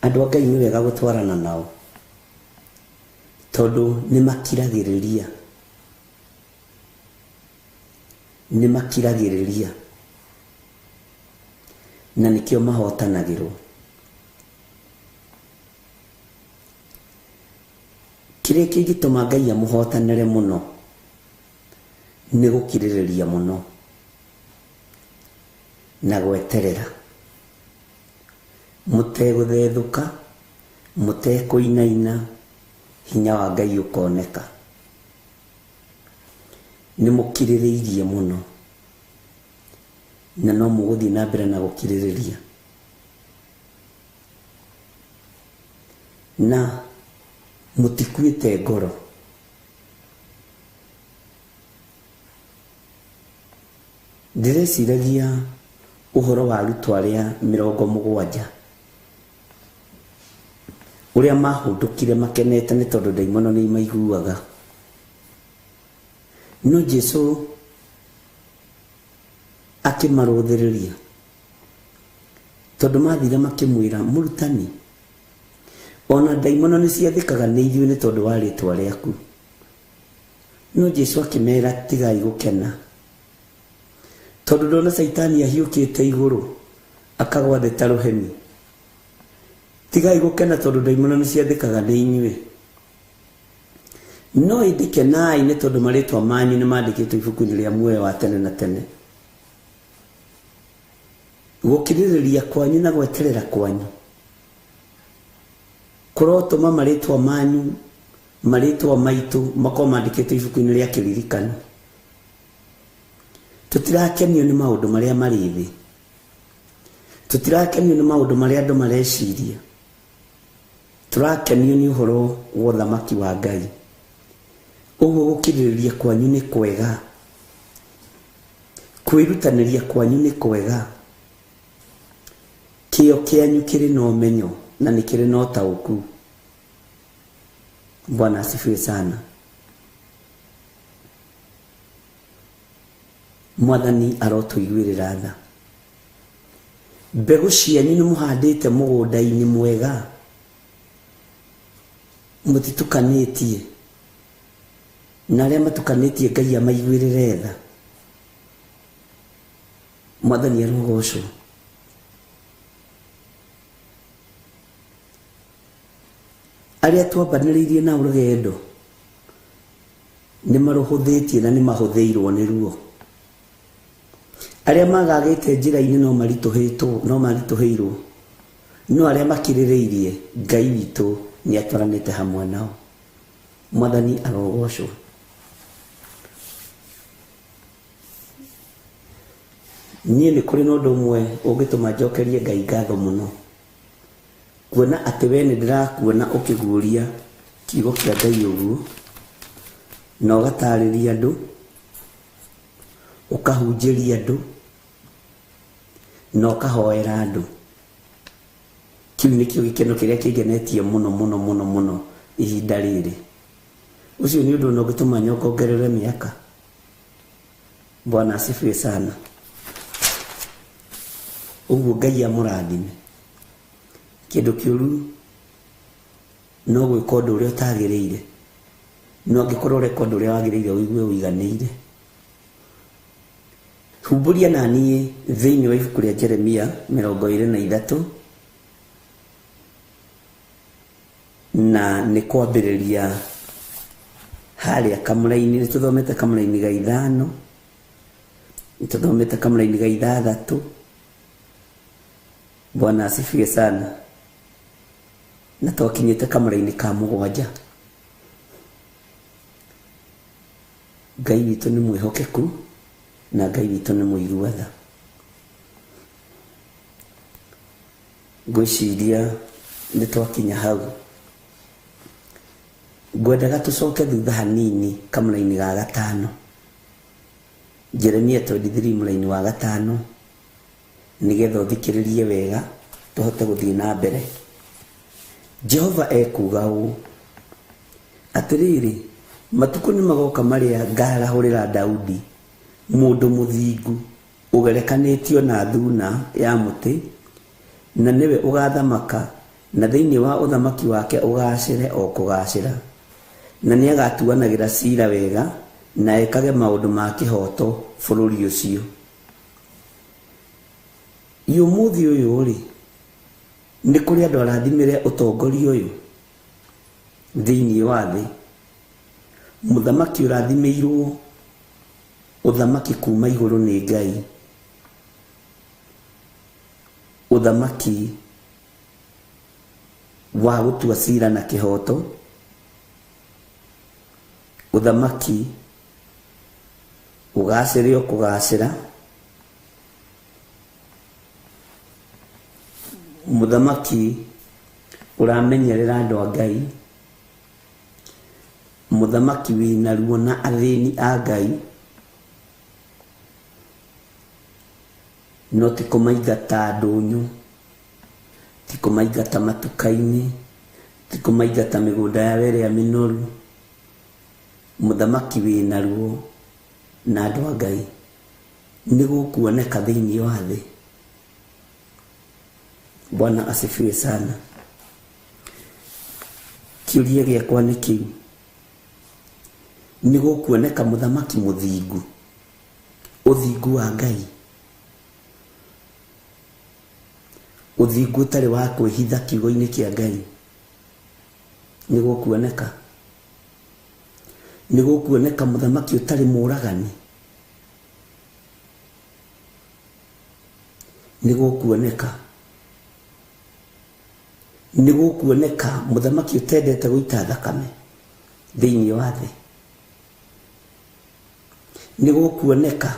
Andu a Ngai ni wega gutwarana nao tondu ni makiragiriria, ni makiragiriria na nikio mahotanagirwo. Kiria kingituma Ngai amuhotanire muno ni gukiririria muno na gweterera, muteguthethuka, mutekuinaina, hinya wa Ngai ukoneka. Ni mukiririirie muno na no muguthi na mbere na gukiririria, na mutikuite ngoro. Ndireciragia uhoro wa arutwo aria 70 uria mahundukire makenete ni tondu ndaimono ni maiguaga. No Jesu akimaruthiriria tondu mathire makimwira, Murutani, ona ndaimono ni ciathikaga ni ithuĩ ni tondu wa ritwa riaku. No Jesu akimera, tigai gukena tondu ndona Saitani ahiukite iguru akagwa thĩ ta rũheni. Tigai gukena tondu ndaimono ni ciathikaga ni inyuĩ, no indikenai ni tondu maritwa manyu ni mandikitwo ibuku-ini ria muoyo wa tene na tene. Gukiririria kwanyu na gweterera kwanyu kurotuma maritwa manyu, maritwa maitu makorwo mandikitwo ibuku-ini ria kiririkano. Tutirakenio ni maundu maria mari thi, tutirakenio ni maundu maria andu mareciria, turakenio ni uhoro wa uthamaki wa Ngai. Uguo gukiririria kwanyu ni kwega, kwirutaniria kwanyu ni kwega, kio kianyu kiri na umenyo na ni kiri na utauku. Bwana asifiwe sana. Mwathani arotuiguirira tha. Mbegu cianyu nĩ mũhandĩte mũgũnda-inĩ mwega, mũtitukanĩtie, na arĩa matukanĩtie Ngai amaiguĩrĩre tha. Mwathani arogocwo. Arĩa twambanĩrĩirie na rũgendo nĩ marũhũthĩtie na nĩ mahũthĩirwo nĩ ruo. Arĩa magagĩte njĩra-inĩ no maritũhĩirwo, no arĩa makirĩrĩirie Ngai witũ nĩ atwaranĩte hamwe nao. Mwathani arogocwo. Niĩ nĩ kũrĩ na ũndũ ũmwe ũngĩtũma njokerie Ngai ngatho mũno, kuona atĩ we nĩ ndĩrakuona ũkĩguũria kiugo kĩa Ngai ũguo, na ũgatarĩria andũ, ũkahunjĩria andũ, na ũkahoera andũ. Kĩu nĩkĩo gĩkeno kĩrĩa kĩngenetie mũno ihinda rĩrĩ. Ũcio nĩ ũndũ ũngĩtũma nyongerere mĩaka. Bwana asifiwe sana. Ũguo Ngai amũrathime. Kĩndũ kĩũru no gwĩka ũndũ ũrĩa ũtagĩrĩire, no angĩkorwo ũreka ũndũ ũrĩa wagĩrĩire ũigue ũiganĩire. Humbũria na niĩ thĩinĩ wa ibuku rĩa Jeremia 23 na nĩ kwambĩrĩria harĩa kamũra-inĩ. Nĩ tũthomete kamũra-inĩ ga 5, nĩ tũthomete kamũra-inĩ ga 6. Bwana asifiwe sana. Na twakinyĩte kamũra-inĩ ka 7. Ngai witũ nĩ mwĩhokeku na Ngai witũ nĩ mũigua tha. Ngwĩciria nĩ twakinya hau. Ngwendaga tũcoke thutha hanini kamũra-inĩ ga 5. Jeremia 23 mũra-inĩ wa 5, nĩgetha ũthikĩrĩrie wega tũhote gũthiĩ na mbere. Jehova ekuga ũũ atĩrĩrĩ, matukũ nĩ magoka marĩa ngarahũrĩra Daudi mũndũ mũthingu ũgerekanĩtio na thuna ya mũtĩ, na nĩwe ũgathamaka, na thĩinĩ wa ũthamaki wake ũgacĩre o kũgacĩra, na nĩ agatuanagĩra cira wega na ekage maũndũ ma kĩhoto bũrũri ũcio. Ũmũthĩ ũyũ rĩ, nĩ kũrĩ andũ arathimĩre ũtongoria ũyũ thĩinĩ wa thĩ. Mũthamaki ũrathimĩirwo ũthamaki kuma igũrũ nĩ Ngai, ũthamaki wa gũtua cira na kĩhoto, ũthamaki ũgacĩre o kũgacĩra, mũthamaki ũramenyerera andũ a Ngai, mũthamaki wĩna ruo na athĩni a Ngai, no ti kũmaingata ndũnyũ, ti kũmaingata matuka-inĩ, ti kũmaingata mĩgũnda ya ĩrĩa mĩnoru. Mũthamaki wĩna ruo na andũ a Ngai nĩ gũkuoneka thĩinĩ wa thĩ. Bwana asifiwe sana. Kĩũria gĩakwa nĩ kĩu, nĩ gũkuoneka mũthamaki mũthingu, ũthingu wa Ngai, ũthingu ũtarĩ wa kwĩhitha kiugo-inĩ kĩa Ngai, nĩ gũkuoneka. Nĩ gũkuoneka mũthamaki ũtarĩ mũragani, nĩ gũkuoneka. Nĩ gũkuoneka mũthamaki ũtendete gũita thakame thĩinĩ wa thĩ. Nĩ gũkuoneka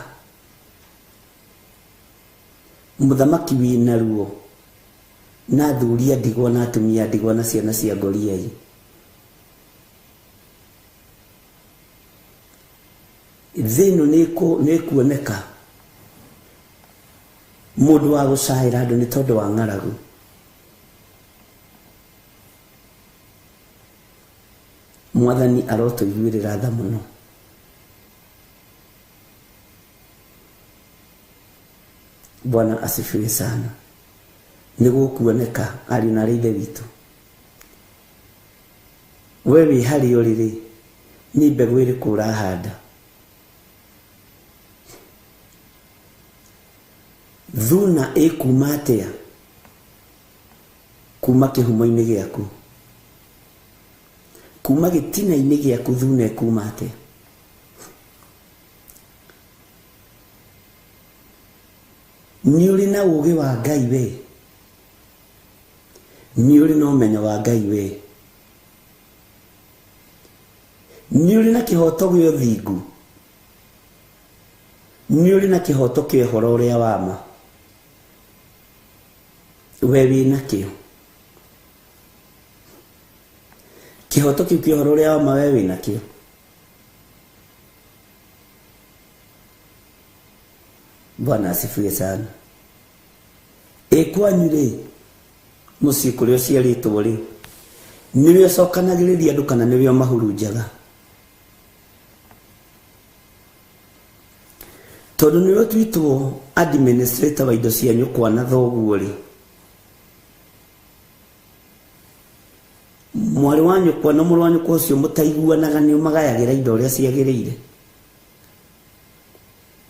mũthamaki wĩna ruo na athuri a ndigwa na atumia a ndigwa na ciana cia ngoriai. Thĩ ĩno nĩ kuoneka mũndũ wa gũcaĩra andũ nĩ tondũ wa ng'aragu. Mwathani arotuiguirira tha muno. Bwana asifiwe sana. Nigukuoneka ari na rithe witu. Wewe hari uriri ni mbegu iriku urahanda. Thuna ikuma atia kuma kihumo-ini giaku, kuma gitina-ini giaku thuna ikuma atia. Ni uri na ugi wa Ngai we, ni uri na umenyo wa Ngai we, ni uri na kihoto gya uthingu, ni uri na kihoto kia uhoro uria wa ma. We wina kio kihoto kiu kia uhoro uria wa ma, we wina kio. Bwana asifiwe sana. Kwanyu ri mucii kuria uciaritwo ri niwe ucokanagiriria andu kana niwe mahurunjaga? Tondu niwe twitwo administrator wa indo cia nyukwa na thoguo ri, mwari wa nyukwa na muru wa nyukwa ucio mutaiguanaga ni umagayagira indo uria ciagirire.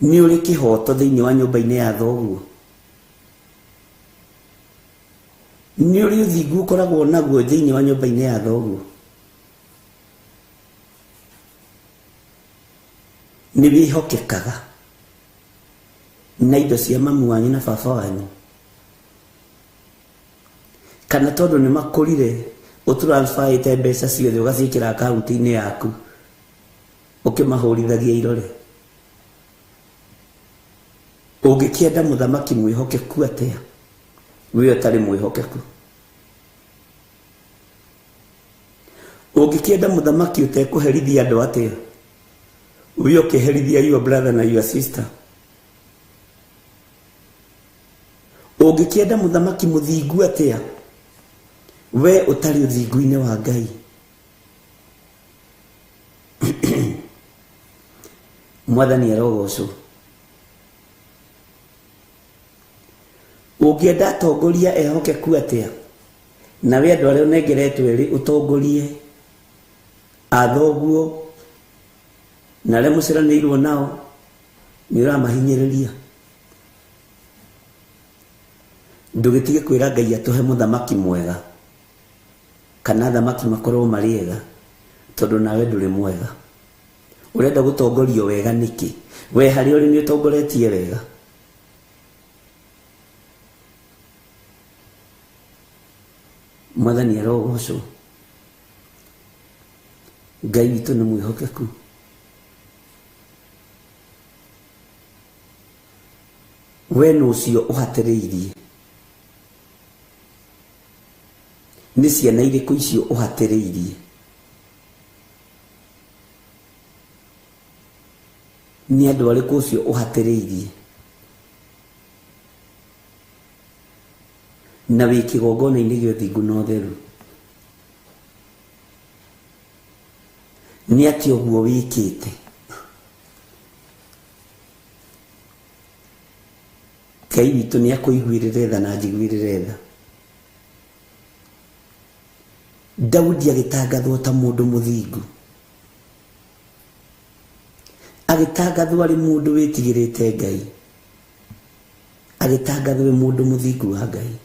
Ni uri kihoto thiini wa nyumba-ini ya thoguo, ni uri uthingu ukoragwo naguo thiini wa nyumba-ini ya thoguo. Ni wihokekaga na indo cia mamu wanyu na baba wanyu, kana tondu ni makurire utransferite mbeca ciothe ugacikira akaunti-ini yaku ukimahurithagia irore? Ungikienda muthamaki mwihokeku atia we utari mwihokeku? Ungikienda muthamaki utekuherithia andu atia we ukiherithia your brother na your sister? Ungikienda muthamaki muthingu atia we utari uthingu-ini wa Ngai? Mwathani arogocwo. Ungienda atongoria ehokeku atia na we andu aria unengeretwo ri utongorie athoguo na aria muciranirwo nao ni uramahinyiriria? Ndugitige kwira Ngai atuhe muthamaki mwega kana thamaki makorwo mari ega, tondu nawe nduri mwega. Urenda gutongorio wega niki? We hari uri ni utongoretie wega? Mwathani arogocwo. Ngai witu ni mwihokeku. We no cio uhatiriirie, ni ciana iriku icio uhatiriirie? Ni andu ariku ucio uhatiriirie? Na wi kigongona-ini gia uthingu na utheru? Ni ati uguo wikite? Ngai witu ni akuiguirire tha na njiguirire tha. Daudi agitangathwo ta mundu muthingu, agitangathwo ari mundu witigirite Ngai, agitangathwo mundu muthingu wa Ngai.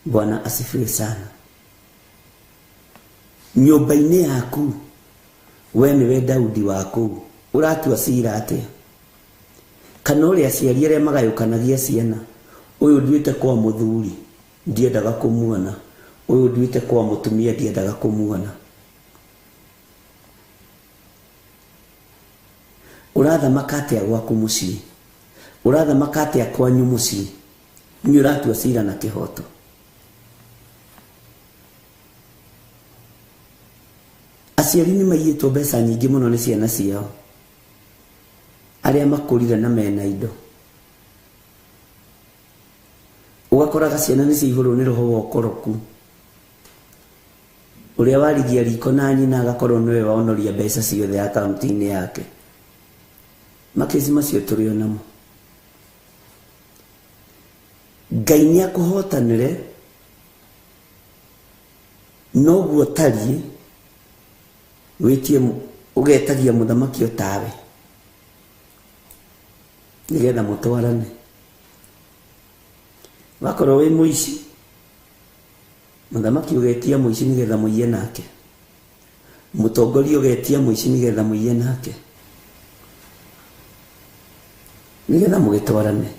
Bwana asifiwe sana. Nyumba-ini yaku we niwe Daudi waku uratua cira atia? Kana uria aciari aria magayukanagia ciana, uyu nduite kwa muthuri ndiendaga kumuona, uyu nduite kwa mutumia ndiendaga kumuona? Urathamaka atia gwaku mucii? Urathamaka atia kwanyu mucii? Ni uratua cira na kihoto? Aciari ni maiyitwo mbeca nyingi muno ni ciana ciao aria makurire na mena indo. ugakoraga ciana nĩ cihũrwo nĩ roho wa ũkoroku ũrĩa warigia riko na nyina agakorwo nĩwe waonoria mbeca ciothe akaunti-inĩ yake. Makĩci macio tũrĩ o namo. Ngai nĩ akũhotanĩre noguo tariĩ wĩtie ũgetagia mũthamaki o tawe nĩgetha mũtwarane. Wakorwo wĩ mũici mũthamaki ũgetia mũici nĩgetha mũiye nake, mũtongoria ũgetia mũici nĩgetha mũiye nake, nĩgetha mũgĩtwarane.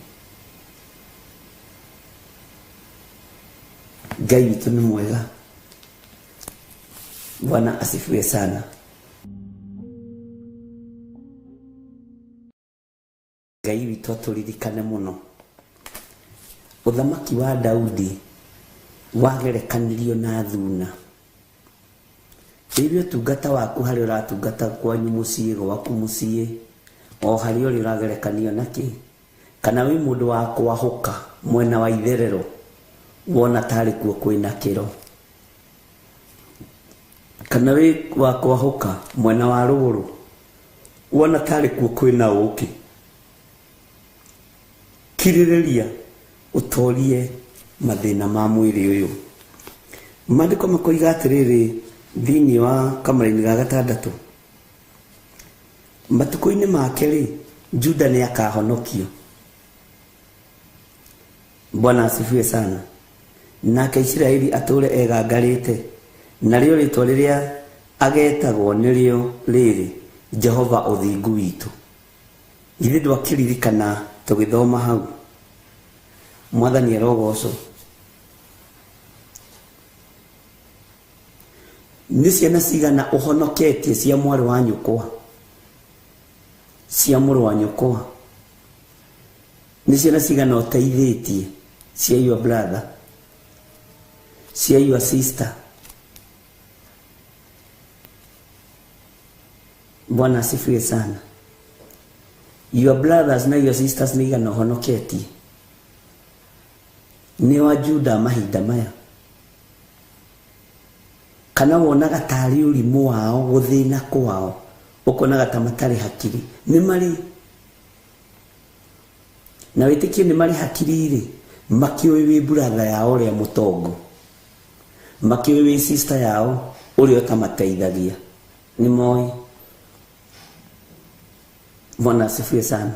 Ngai witũ nĩ mwega. Bwana asifiwe sana. Ngai witũ atũririkane mũno. Ũthamaki wa Daudi wagerekanirio na thuna. Rĩrĩa ũtungata waku harĩ ũratungata kwanyu mũciĩ gwaku mũciĩ o harĩ ũrĩ ũragerekanio nakĩ, kana wĩ mũndũ wa kwahũka mwena wa itherero wona tarĩ kuo kwĩna kĩro, kana wĩ wa kwahũka mwena wa rũgũrũ wona tarĩ kuo kwĩna ũkĩ, kirĩrĩria utorie mathĩna ma mwĩrĩ ũyũ. Maandĩko makoiga atĩrĩrĩ thĩinĩ wa kamũra-inĩ ga 6, matukũ-inĩ make rĩ, Juda nĩ akahonokio. Bwana asifiwe sana. Nake Isiraeli atũre egangarĩte, narĩo rĩtwa rĩrĩa agetagwo nĩrĩo rĩrĩ Jehova ũthingu witũ. Ithuĩ ndwakĩririkana tũgĩthoma hau. Mwathani arogocwo. Nĩ ciana cigana ũhonoketie cia mwarĩ wa nyũkwa, cia mũrũ wa nyũkwa? Nĩ ciana cigana ũteithĩtie cia your brother, cia your sister? Bwana asifiwe sana. Your brothers na your sisters nĩ igana ũhonoketie? Nĩ wa Juda mahinda maya? Kana wonaga tarĩ ũrimũ wao gũthĩna kwao, ũkonaga ta matarĩ hakiri? Nĩ marĩ. Na wĩtĩkie nĩ marĩ hakiri rĩ, makĩũĩ wĩ brother yao ũrĩa mũtongo, makĩũĩ wĩ sister yao ũrĩa ũtamateithagia, nĩ moĩ. Bwana asifiwe sana.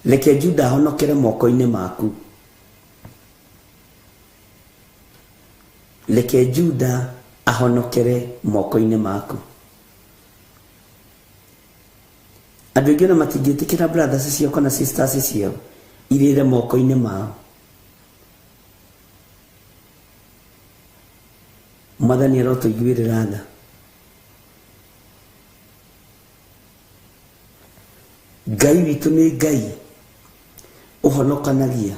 Reke Juda ahonokere moko-inĩ maku. Reke Juda ahonokere moko-inĩ maku. Andũ aingĩ na matingĩtĩkĩra brothers ciao kana sisters ciao irĩre moko-inĩ mao. Mwathani arotũiguĩrĩra tha. Ngai witũ nĩ Ngai ũhonokanagia,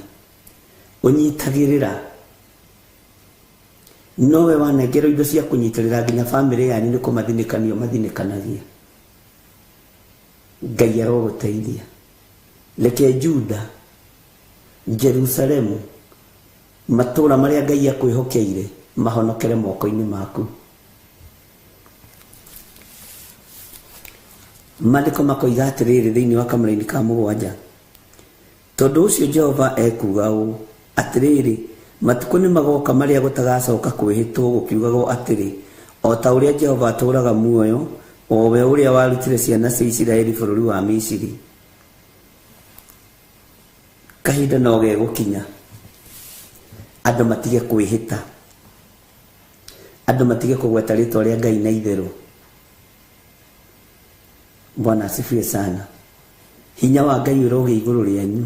ũnyitagĩrĩra. Nowe wanengerwo indo cia kũnyitĩrĩra nginya family yanyu nĩ kũmathinĩkanio mathinĩkanagia. Ngai arogũteithia. Reke Juda, Jerusalemu, matũũra marĩa Ngai akwĩhokeire mahonokere moko-inĩ maku. Maandĩko makoiga atĩrĩrĩ thĩinĩ wa kamũra-inĩ ka 7, tondũ ũcio Jehova ekuga ũũ atĩrĩrĩ, matukũ nĩ magoka marĩa gũtagacoka kwĩhĩtwo gũkiugagwo atĩrĩ, o ta ũrĩa Jehova atũũraga muoyo, o we ũrĩa warutire ciana cia Isiraeli bũrũri wa Misiri. Kahinda no gegũkinya andũ matige kwĩhĩta, andũ matige kũgweta rĩtwa rĩa Ngai na itherũ. Bwana asifiwe sana. Hinya wa Ngai ũrogĩa igũrũ rĩanyu,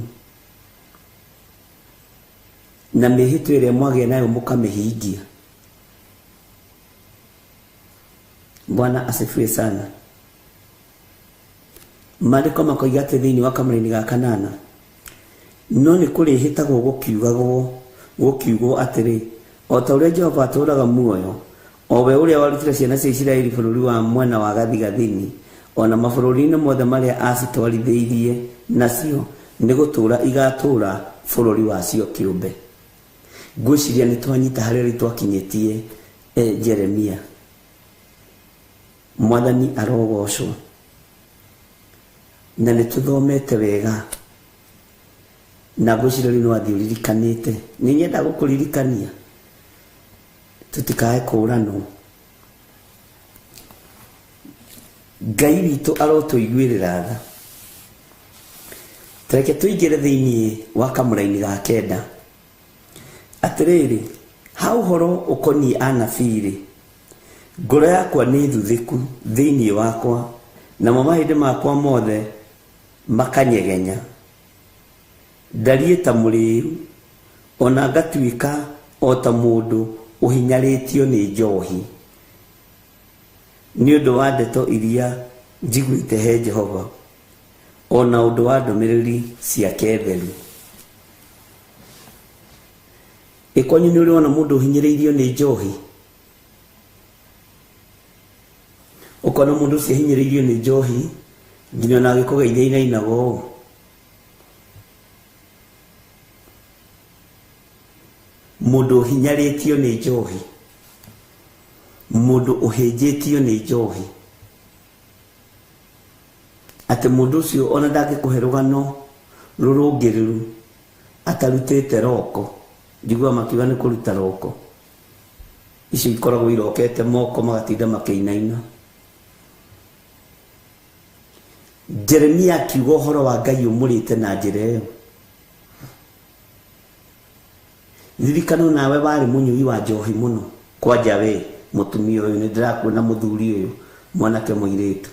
na mĩhĩtwa ĩrĩa mwagĩa nayo mũkamĩhingia. Bwana asifiwe sana. Maandĩko makoiga atĩ thĩinĩ wa kamũra-inĩ ga 8, no nĩ kũrĩhĩtagwo gũkiugwo atĩrĩ, o ta ũrĩa Jehova atũũraga muoyo, o we ũrĩa warutire ciana cia Isiraeli bũrũri wa mwena wa gathigathini, ona mabũrũri-inĩ mothe marĩa acitwarithĩirie nacio nĩ gũtũũra igatũũra bũrũri wacio kĩũmbe. ngwiciria nĩ twanyita harĩa rĩ twakinyĩtie Jeremia. Mwathani arogocwo, na nĩ tũthomete wega, na ngwiciria rĩu nĩwathi ũririkanĩte. Nĩ nyenda gũkũririkania tũtikae kũũranwo. Ngai witũ arotũiguĩrĩra tha. Tareke tũingĩre thĩinĩ wa kamũra-inĩ ga kenda. Atĩrĩrĩ, ha ũhoro ũkoniĩ anabii-rĩ, ngoro yakwa nĩ thuthĩku thĩinĩ wakwa, namo mahĩndĩ makwa mothe makanyegenya. Ndariĩ ta mũrĩu, ona ngatuĩka o ta mũndũ ũhinyarĩtio nĩ njohi, nĩ ũndũ wa ndeto iria njiguĩte he Jehova, ona ũndũ wa ndũmĩrĩri ciake theru. Ĩkwanyu nĩ ũrĩona mũndũ ũhinyĩrĩirio nĩ njohi? Ũkona mũndũ ũcio ahinyĩrĩirio nĩ njohi nginya ona agĩkũgeithia inainaga ũũ? Mũndũ ũhinyarĩtio nĩ njohi, mũndũ ũhĩnjĩtio nĩ njohi, atĩ mũndũ ũcio ona ndangĩkũhe rũgano rũrũngĩrĩru atarutĩte roko. Njigua makiuga nĩ kũruta roko, icio ikoragwo irokete moko magatinda makĩinaina. Jeremia akiuga ũhoro wa Ngai ũmũrĩte na njĩra ĩyo. Ririkana nawe warĩ mũnyui wa njohi mũno. Kwanja we mũtumia ũyũ, nĩ ndĩrakuona mũthuri ũyũ, mwanake mũirĩtu.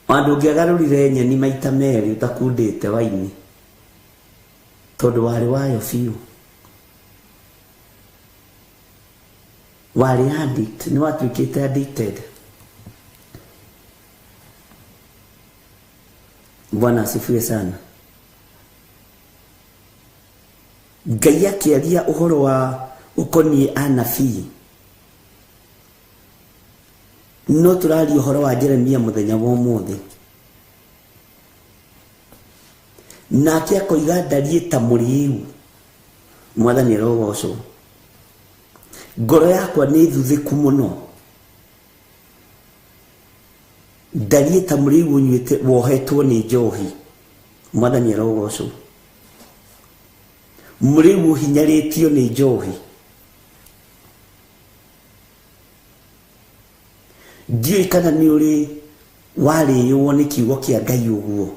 Andũ ũngĩagarũrire nyeni maita merĩ ũtakundĩte waini, tondũ warĩ wayo biũ. Warĩ addict, nĩ watuĩkĩte addicted. Bwana asifiwe sana. Ngai akĩaria ũhoro wa ũkoniĩ anabii, no tũraria ũhoro wa Jeremia mũthenya wa ũmũthĩ. Nake akoiga ndariĩ ta mũrĩu. Mwathani arogocwo. Ngoro yakwa nĩ thuthĩku mũno. Ndariĩ ta mũrĩu ũnyuĩte wohetwo nĩ njohi. Mwathani arogocwo. Mũrĩu ũhinyarĩtio nĩ njohi. Ndiũĩ kana nĩ ũrĩ warĩywo nĩ kiugo kĩa Ngai ũguo.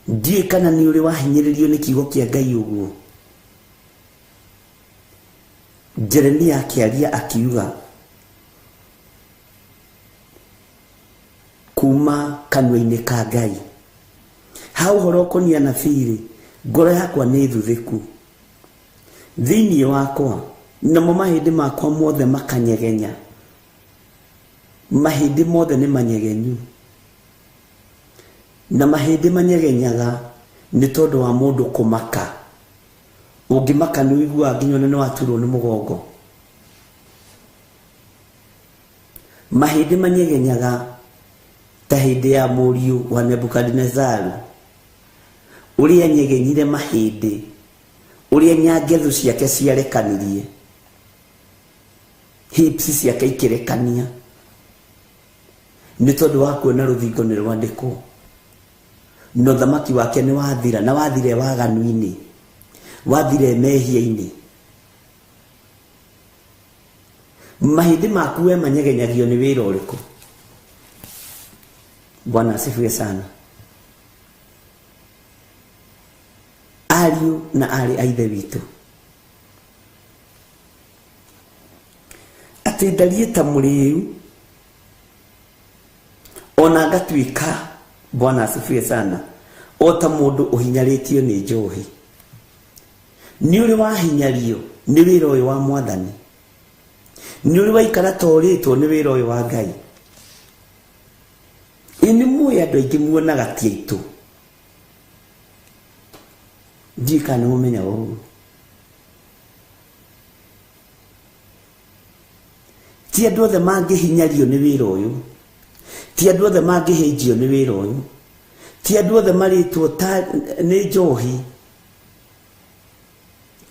Ndiũĩ kana nĩ ũrĩ wahinyĩrĩrio nĩ kiugo kĩa Ngai ũguo. Jeremia akĩaria akiuga, kuma kanua-inĩ ka Ngai, ha ũhoro ũkoniĩ anabii-rĩ, ngoro yakwa nĩ thuthĩku thĩinĩ wakwa, namo mahĩndĩ makwa mothe makanyegenya. Mahĩndĩ mothe nĩ manyegenyu, na mahĩndĩ manyegenyaga nĩ tondũ wa mũndũ kũmaka. Ũngĩmaka nĩ ũiguaga nginya nĩ waturwo nĩ mũgongo. Mahĩndĩ manyegenyaga ta hĩndĩ ya mũriũ wa Nebukadnezaru, ũrĩa nyegenyire mahĩndĩ, ũrĩa nyangethu ciake ciarekanirie, hips ciake ikĩrekania, nĩ tondũ wa kuona rũthingo nĩ rwandĩkwo, no thamaki wake nĩ wathira, na wathire waganu-inĩ, wathire mehia-inĩ. Mahĩndĩ maku we manyegenyagio nĩ wĩra ũrĩkũ? Bwana asifiwe sana. Ariũ na arĩ a ithe witũ, atĩ ndariĩ ta mũrĩu, ona ngatuĩka, Bwana asifiwe sana, o ta mũndũ ũhinyarĩtio nĩ njohi. Nĩ ũrĩ wahinyario nĩ wĩra ũyũ wa Mwathani? Nĩ ũrĩ waikara torĩtwo nĩ wĩra ũyũ wa Ngai? Nĩ mũĩ andũ aingĩ muonaga ti aitũ. Ndiũĩ kana nĩ mũmenyaga ũguo. Ti andũ othe mangĩhinyario nĩ wĩra ũyũ, ti andũ othe mangĩhĩnjio nĩ wĩra ũyũ, ti andu othe maritwo ta ni njohi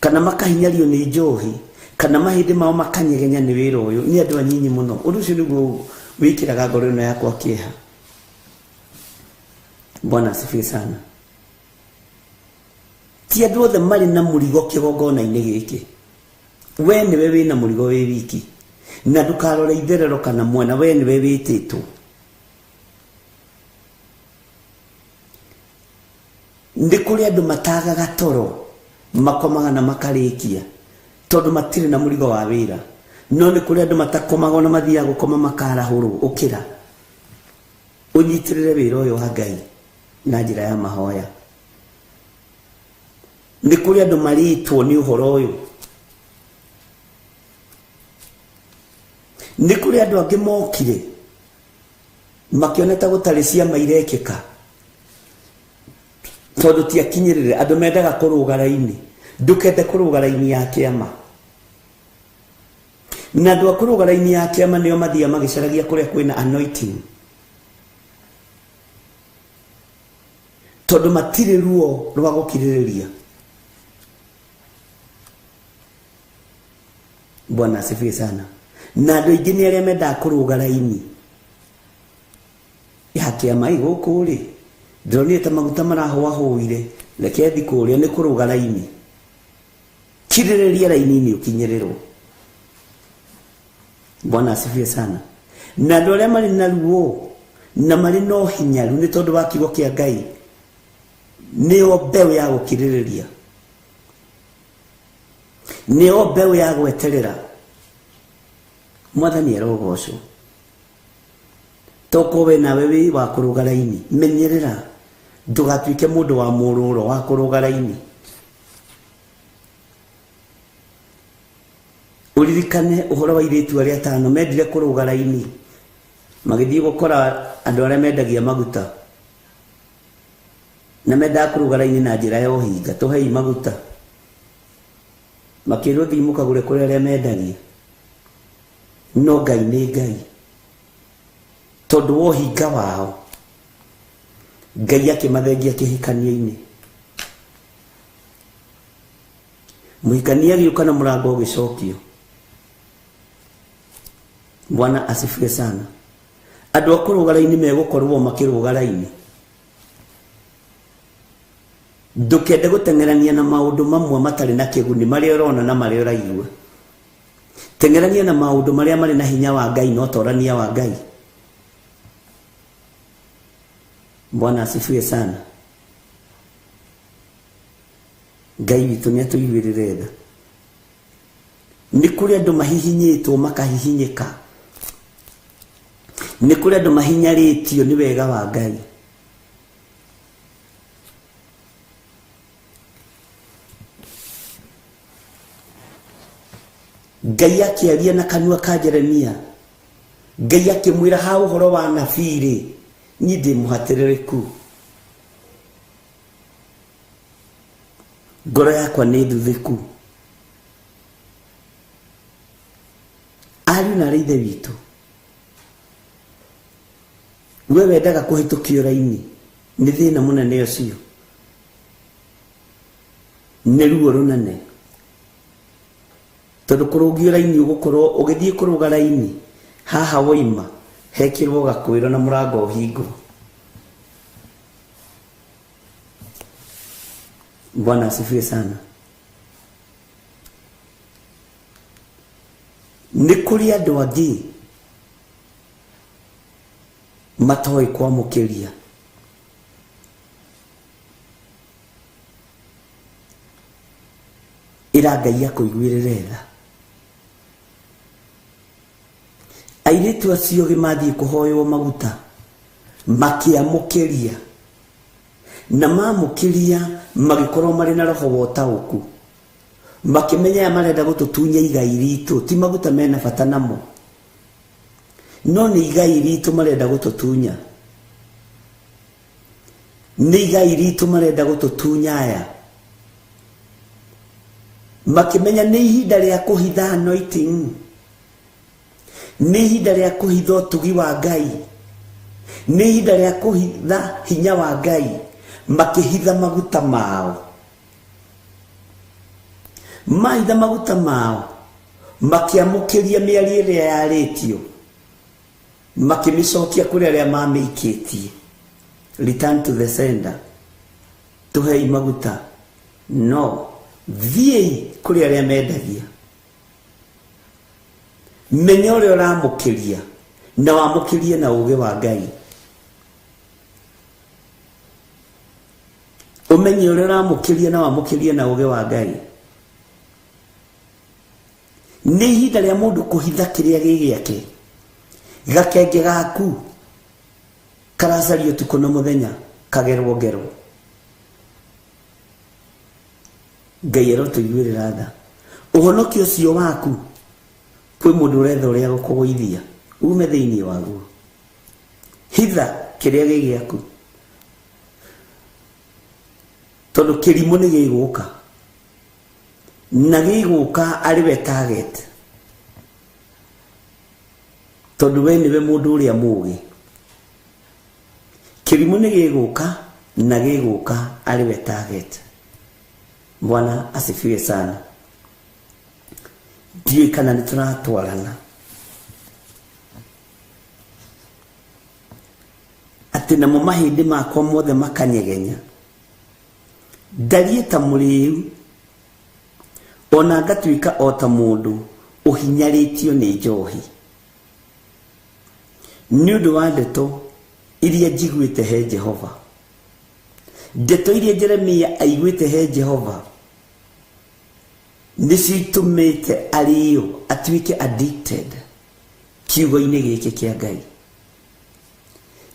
kana makahinyario ni njohi kana mahindi mao makanyegenya ni wira uyu ni andu anyinyi muno undu ucio niguo wikiraga ngoro ino yakwa kieha. Bwana asifiwe sana. Ti andu othe mari na murigo kigongona-ini giki. We niwe wina murigo wi wiki na ndukarore itherero kana mwena, we niwe wititwo. Ndi kuri andu matagaga toro makomaga na makarikia tondu matire na murigo wa wira, no ni kuri andu matakomaga na mathia gukoma makarahuru ukira unyitirire wira uyu wa Ngai na njira ya mahoya. Ndi kuri andu maritwo ni uhoro uyu, ndi kuri andu angi mokire makioneta gutari ciama irekeka tondu ti akinyirire. Andu mendaga kuruga raini, ndukende kuruga raini ya kiama, na andu akuruga raini ya kiama nio mathia magicaragia kuria kwina anointing tondu matire ruo rwa gukiririria. Bwana asifiwe sana. Na andu aingi ni aria mendaga kuruga raini ya kiama iguku ri ndronire ta maguta marahwa huire reke thi kuria ni kuruga raini, kiririria raini ni ukinyirirwo. Bwana asifiwe sana. Na andu aria mari na ruo na mari no hinyaru ni tondu wa kiugo kia Ngai nio mbeu ya gukiririria, nio mbeu ya gweterera. Mwathani arogocwo. Toko we nawe wi wa kuruga raini, menyerera ndugatuike mundu wa mururo wa kuruga raini. Uririkane uhoro wa iritu aria tano mendire kuruga raini, magithii gukora andu aria mendagia maguta na menda kuruga raini na njira ya uhinga, tuhei maguta, makirwo thii mukagure kuria aria mendagia. No Ngai ni Ngai tondu wa uhinga wao Ngai akimathengia kihikania-ini. Muhikania agiuka na murango ugicokio. Bwana asifiwe sana. Andu akuruga raini megukorwo makiruga raini, ndukende gutengerania na maundu mamwe matari na kiguni maria urona na maria uraigua. Tengerania na maundu maria mari na hinya wa Ngai no torania wa Ngai. Bwana asifiwe sana. Ngai witu ni atuiguirire tha. Ni kuri andu mahihinyitwo makahihinyika, ni kuri andu mahinyaritio ni wega wa Ngai. Ngai akiaria na kanua ka Jeremia, Ngai akimwira ha uhoro wa nabiri, ni ndi muhatiririku, ngoro yakwa ni thuthiku. Ari na rithe witu, we wendaga kuhitukio raini, ni thina munene ucio, ni ruo runene. Tondu kurugio raini ugukorwo ugithii kuruga raini haha woima hekirwo gakwiro na murango hingo. Bwana asifiwe sana. Ni kuri andu angi matoi kwamukiria, ira Ngai akuiguirire tha. Airitu acio gimathii kuhoywo maguta makiamukiria, na mamukiria magikorwo mari na roho wa utauku, makimenya marenda gututunya igai ritu, ti maguta mena bata namo, no ni igai ritu marenda gututunya, ni igai ritu marenda gututunya aya. Makimenya ni ihinda ria kuhitha anointing, ni ihinda ria kuhitha utugi wa Ngai, nĩ ihinda rĩa kũhitha hinya wa Ngai, makĩhitha maguta mao. Mahitha maguta mao, makĩamũkĩria mĩario ĩrĩa yarĩtio, makĩmĩcokia kũrĩ arĩa mamĩikĩtie. Return to the sender. Tũhei maguta. No, thiĩi kũrĩ arĩa mendagia. Menya ũrĩa ũramũkĩria, na wamũkĩrie na ũũgĩ wa Ngai. Ũmenye ũrĩa ũramũkĩria na wamũkĩrie na ũũgĩ wa Ngai. Nĩ ihinda rĩa mũndũ kũhitha kĩrĩa gĩ gĩake. Gakenge gaku karacario ũtukũ na mũthenya, kagerwo ngero. Ngai arotũiguĩrĩra tha. Ũhonokio ũcio waku, kwĩ mũndũ ũretha ũrĩa gũkũgũithia, ume thĩinĩ waguo. Hitha kĩrĩa gĩ gĩaku, tondũ kĩrimũ nĩ gĩgũka, na gĩgũka arĩ we target, tondũ we nĩwe mũndũ ũrĩa mũũgĩ. Kĩrimũ nĩ gĩgũka na gĩgũka arĩ we target. Bwana asifiwe sana. Ndiyo kana nĩ tũratwarana. Atĩ namo mahĩndĩ makwa mothe makanyegenya. Ndariĩ ta mũrĩu, ona ngatuĩka o ta mũndũ ũhinyarĩtio nĩ njohi. Nĩ ũndũ wa ndeto iria njiguĩte he Jehova. Ndeto iria Jeremia aiguĩte he Jehova nĩcitũmĩte arĩo atuĩke addicted kiugo-inĩ gĩkĩ kĩa Ngai.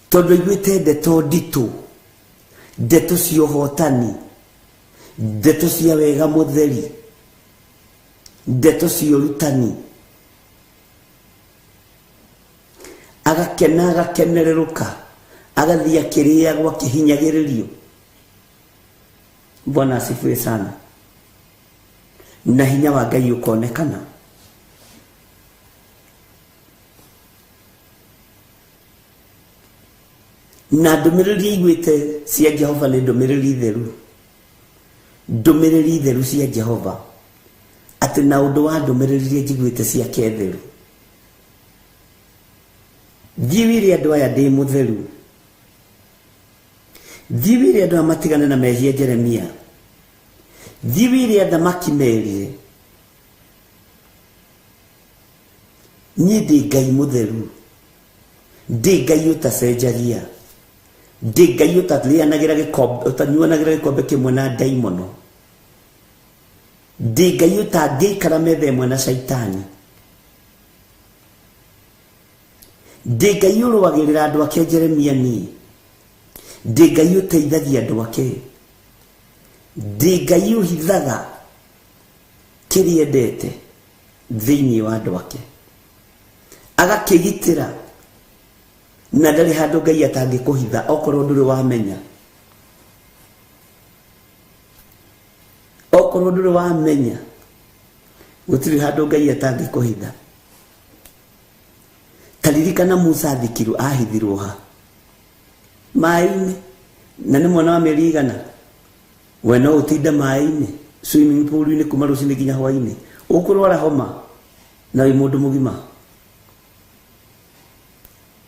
Tondũ aiguĩte ndeto nditũ, ndeto cia ũhotani, ndeto cia wega mũtheri, ndeto cia ũrutani, agakena agakenererũka, agathiĩ akĩrĩagwo akĩhinyagĩrĩrio. Bwana asifiwe sana. Na hinya wa Ngai ũkonekana. Na ndũmĩrĩri aiguĩte cia Jehova nĩ ndũmĩrĩri theru. Ndũmĩrĩri theru cia Jehova. Atĩ na ũndũ wa ndũmĩrĩri iria njiguĩte ciake theru. Thiĩ wĩre andũ aya ndĩ mũtheru. Thiĩ wĩre andũ aya matigane na mehia Jeremia. Thiĩ wĩre athamaki merire. Niĩ ndĩ Ngai mũtheru. Ndĩ Ngai ũtacenjagia. Ndĩ Ngai ũtarĩanagĩra gĩkombe, ũtanyuanagĩra gĩkombe kĩmwe na ndaimono. Ndĩ Ngai ũtangĩikara metha ĩmwe na Shaitani. Ndĩ Ngai ũrũagĩrĩra andũ ake Jeremia niĩ. Ndĩ Ngai ũteithagia andũ ake. Ndĩ Ngai ũhithaga kĩrĩa endete thĩinĩ wa andũ ake. Agakĩgitĩra na ndarĩ handũ Ngai atangĩkũhitha okorwo ndũrĩ wamenya. Okorwo ndũrĩ wamenya, gũtirĩ handũ Ngai atangĩkũhitha. Taririkana Musa athikiru ahithirwo ha maĩ-inĩ, na nĩ mwana wa mĩeri igana. We no ũtinde maĩ-inĩ, swimming pool-inĩ kuma rũcinĩ nginya hwainĩ, ũkũrwara homa na wĩ mũndũ mũgima.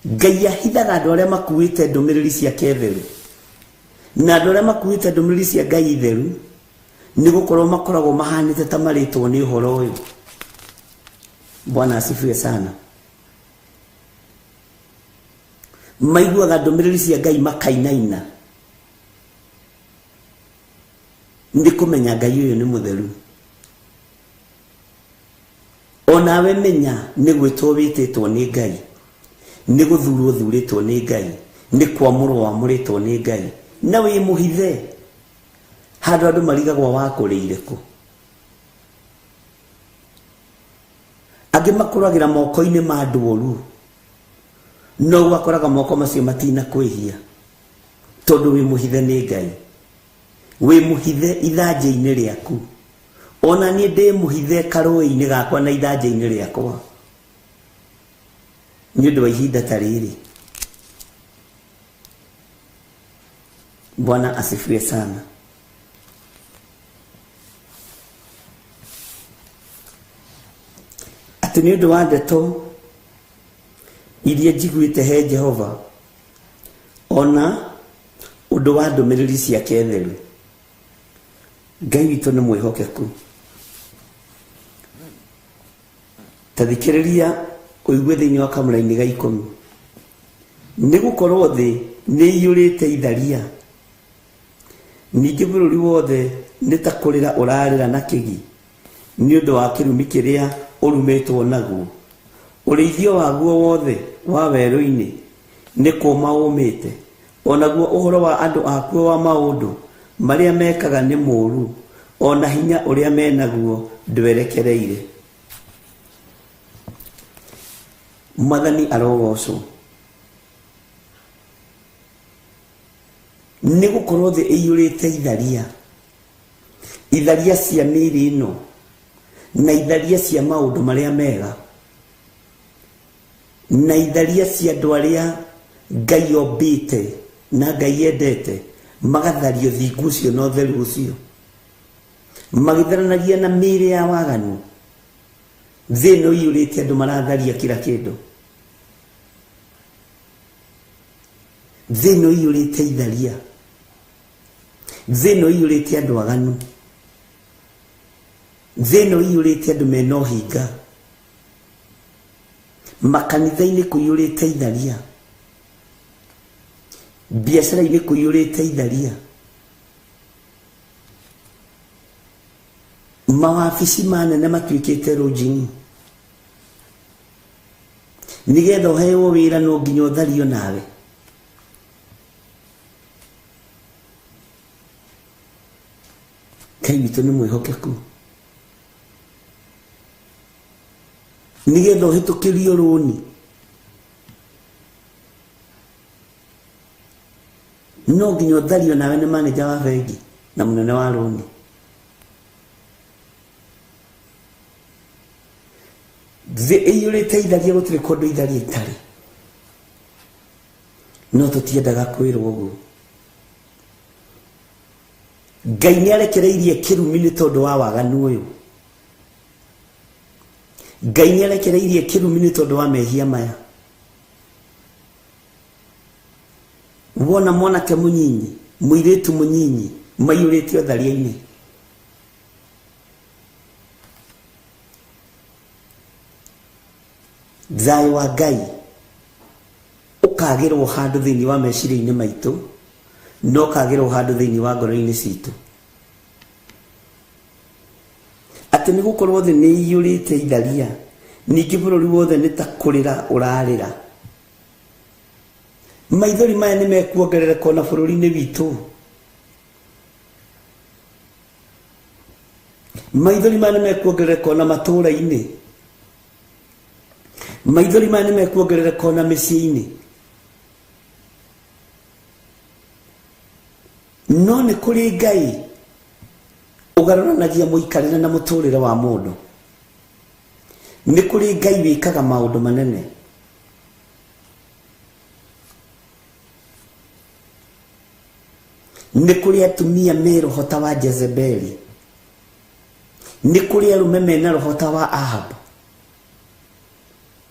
Ngai ahithaga andũ arĩa makuĩte ndũmĩrĩri ciake theru, na andũ arĩa makuĩte ndũmĩrĩri cia Ngai theru nĩ gũkorwo makoragwo mahanĩte ta marĩtwo nĩ ũhoro ũyũ. Bwana asifiwe sana. Maiguaga ndũmĩrĩri cia Ngai makainaina. Nĩ kũmenya Ngai ũyũ nĩ mũtheru. Onawe menya nĩ gwĩtwo wĩtĩtwo nĩ Ngai, nĩ gũthurwo thurĩtwo nĩ Ngai, nĩ kwamũrwo wamũrĩtwo nĩ Ngai, na wĩ mũhithe handũ andũ marigagwo wakũrĩire kũ. Angĩ makũragĩra moko-inĩ ma andũ ũru, no ũgakoraga moko macio matina kwĩhia tondũ wĩ mũhithe nĩ Ngai. Wĩ mũhithe ithanjĩ-inĩ rĩaku. Ona niĩ ndĩ mũhithe karũĩ-inĩ gakwa na ithanjĩ-inĩ rĩakwa nĩ ũndũ wa ihinda ta rĩrĩ. Bwana asifiwe sana. Ati nĩ ũndũ wa ndeto iria njiguĩte he Jehova, ona ũndũ wa ndũmĩrĩri ciake theru, Ngai witũ nĩ mwĩhokeku. Ta thikĩrĩria ũigue thĩinĩ wa kamũra-inĩ ga 10. Nĩ gũkorwo thĩ nĩ iyũrĩte itharia, ningĩ bũrũri wothe nĩ ta kũrĩra ũrarĩra na kĩgi nĩ ũndũ wa kĩrumi kĩrĩa ũrumĩtwo naguo. Ũrĩithio waguo wothe wa werũ-inĩ nĩ kũũma ũmĩte, onaguo ũhoro wa andũ akuo wa maũndũ marĩa mekaga nĩ mũũru, ona hinya ũrĩa menaguo ndwerekereire. Mwathani arogocwo. Nĩ gũkorwo thĩ ĩiyũrĩte itharia, itharia cia mĩĩrĩ ĩno na itharia cia maũndũ marĩa mega, na itharia cia andũ arĩa Ngai ombĩte na Ngai endete, magathario thingu ũcio na ũtheru ũcio, magĩtharanagia na mĩĩrĩ ya waganu. Thĩ ĩno ĩiyũrĩte andũ maratharia kila kĩndũ. Thĩ ĩno ĩiyũrĩte itharia, thĩ ĩno ĩiyũrĩte andũ aganu, thĩ ĩno ĩiyũrĩte andũ mena ũhinga, makanitha-inĩ kũiyũrĩte itharia, biacara-inĩ kũiyũrĩte itharia, mawabici manene matuĩkĩte rũnjini. Nĩgetha ũheo wĩra no nginya ũthario nawe. Ngai witũ nĩ mwĩhokeku. Nĩgetha ũhĩtũkĩrio rũni, no nginya ũthario nawe nĩ manager wa bengi na mũnene wa rũni. Thĩ ĩiyũrĩte itharia, gũtirĩ kũndũ itharia itarĩ, no tũtiendaga kwĩrwo ũguo. Ngai nĩ arekereirie kĩrumi nĩ tondũ wa waganu ũyũ. Ngai nĩ arekereirie kĩrumi nĩ tondũ wa mehia maya. Wona mwanake mũnyinyi, mũirĩtu mũnyinyi maiyũrĩte ũtharia-inĩ, thayũ wa Ngai ũkagĩrwo handũ thĩinĩ wa meciria-inĩ maitũ, no kagĩrwo handũ thĩinĩ wa ngoro-inĩ citũ. Atĩ nĩ gũkorwo thĩ nĩ ĩiyũrĩte itharia, ningĩ bũrũri wothe nĩ ta kũrĩra ũrarĩra. Maithori maya nĩ mekuongerereka na bũrũri-inĩ witũ. Maithori maya nĩ mekuongerereka na matũũra-inĩ. Maithori maya nĩ mekuongerereka na mĩciĩ-inĩ. No nĩ kũrĩ Ngai ũgarũranagia mũikarĩre na mũtũũrĩre wa mũndũ. Nĩ kũrĩ Ngai wĩkaga maũndũ manene. Nĩ kũrĩ atumia me roho ta wa Jezebeli. Nĩ kũrĩ arũme mena roho ta wa Ahab,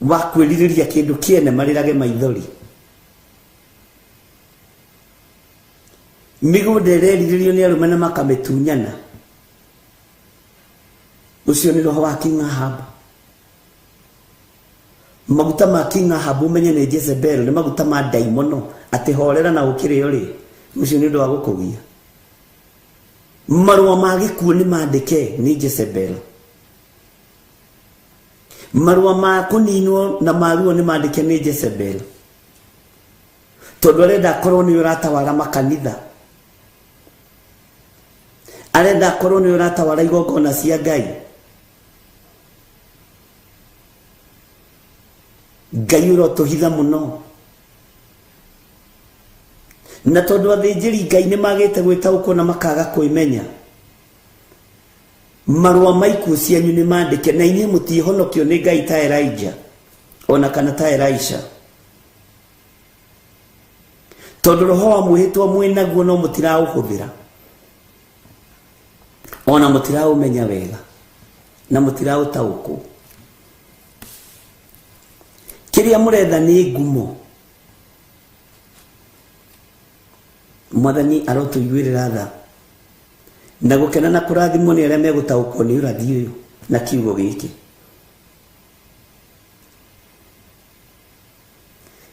wa kwĩrirĩria kĩndũ kĩene marĩrage maithori. Mĩgũnda ĩrerirĩrio nĩ arũme na makamĩtunyana. Ũcio nĩ roho wa King Ahab. Maguta ma King Ahab ũmenye nĩ Jezebel, nĩ maguta ma ndaimono, atĩ horera na ũkĩrĩo rĩ. Ũcio nĩ ũndũ wa gũkũgia. Marũa ma gĩkuũ nĩ mandĩke nĩ Jezebel. Marũa ma kũninwo na maruo nĩ mandĩke nĩ Jezebel. Tondũ arenda akorwo nĩ ũratawara makanitha, arenda akorwo nĩ ũratawara igongona cia Ngai. Ngai ũrotũhitha mũno. Na tondũ athĩnjĩri Ngai nĩ magĩte gwĩtaũkwo na makaga kwĩmenya, marũa ma ikuũ cianyu nĩ mandĩke, na inyuĩ mũtiĩhonokio nĩ Ngai ta Elijah ona kana ta Elisha. tondu roho wa muhitwa mwinaguo no mutirauhuthira ona mutiraumenya wega na mutirautaukwo kiria muretha ni ngumo mwathani arotuiguirira tha na gukena na kurathimwo ni aria megutaukwo ni urathi uyu na kiugo giki.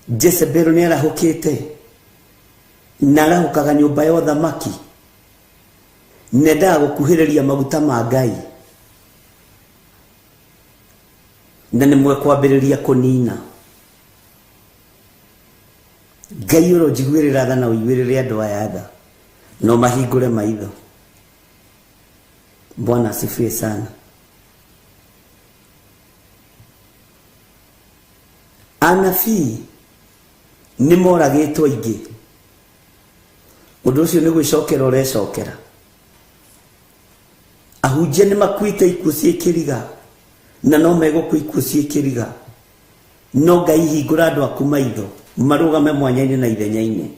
Jezebel ni arahukite na arahukaga nyumba ya uthamaki nendaga gukuhiriria maguta ma Ngai na nimwe kwambiriria kunina. Ngai urojiguirira tha na uiguirire andu aya tha no mahingure maitho. Bwana asifiwe sana. Anabii ni moragitwo ingi undu ucio ni gwicokera urecokera. Ahunjia ni makuite ikuo ciikiriga na no megukua ikuo ciikiriga no Ngai hingura andu aku maitho marugame mwanya-ini na ithenya-ini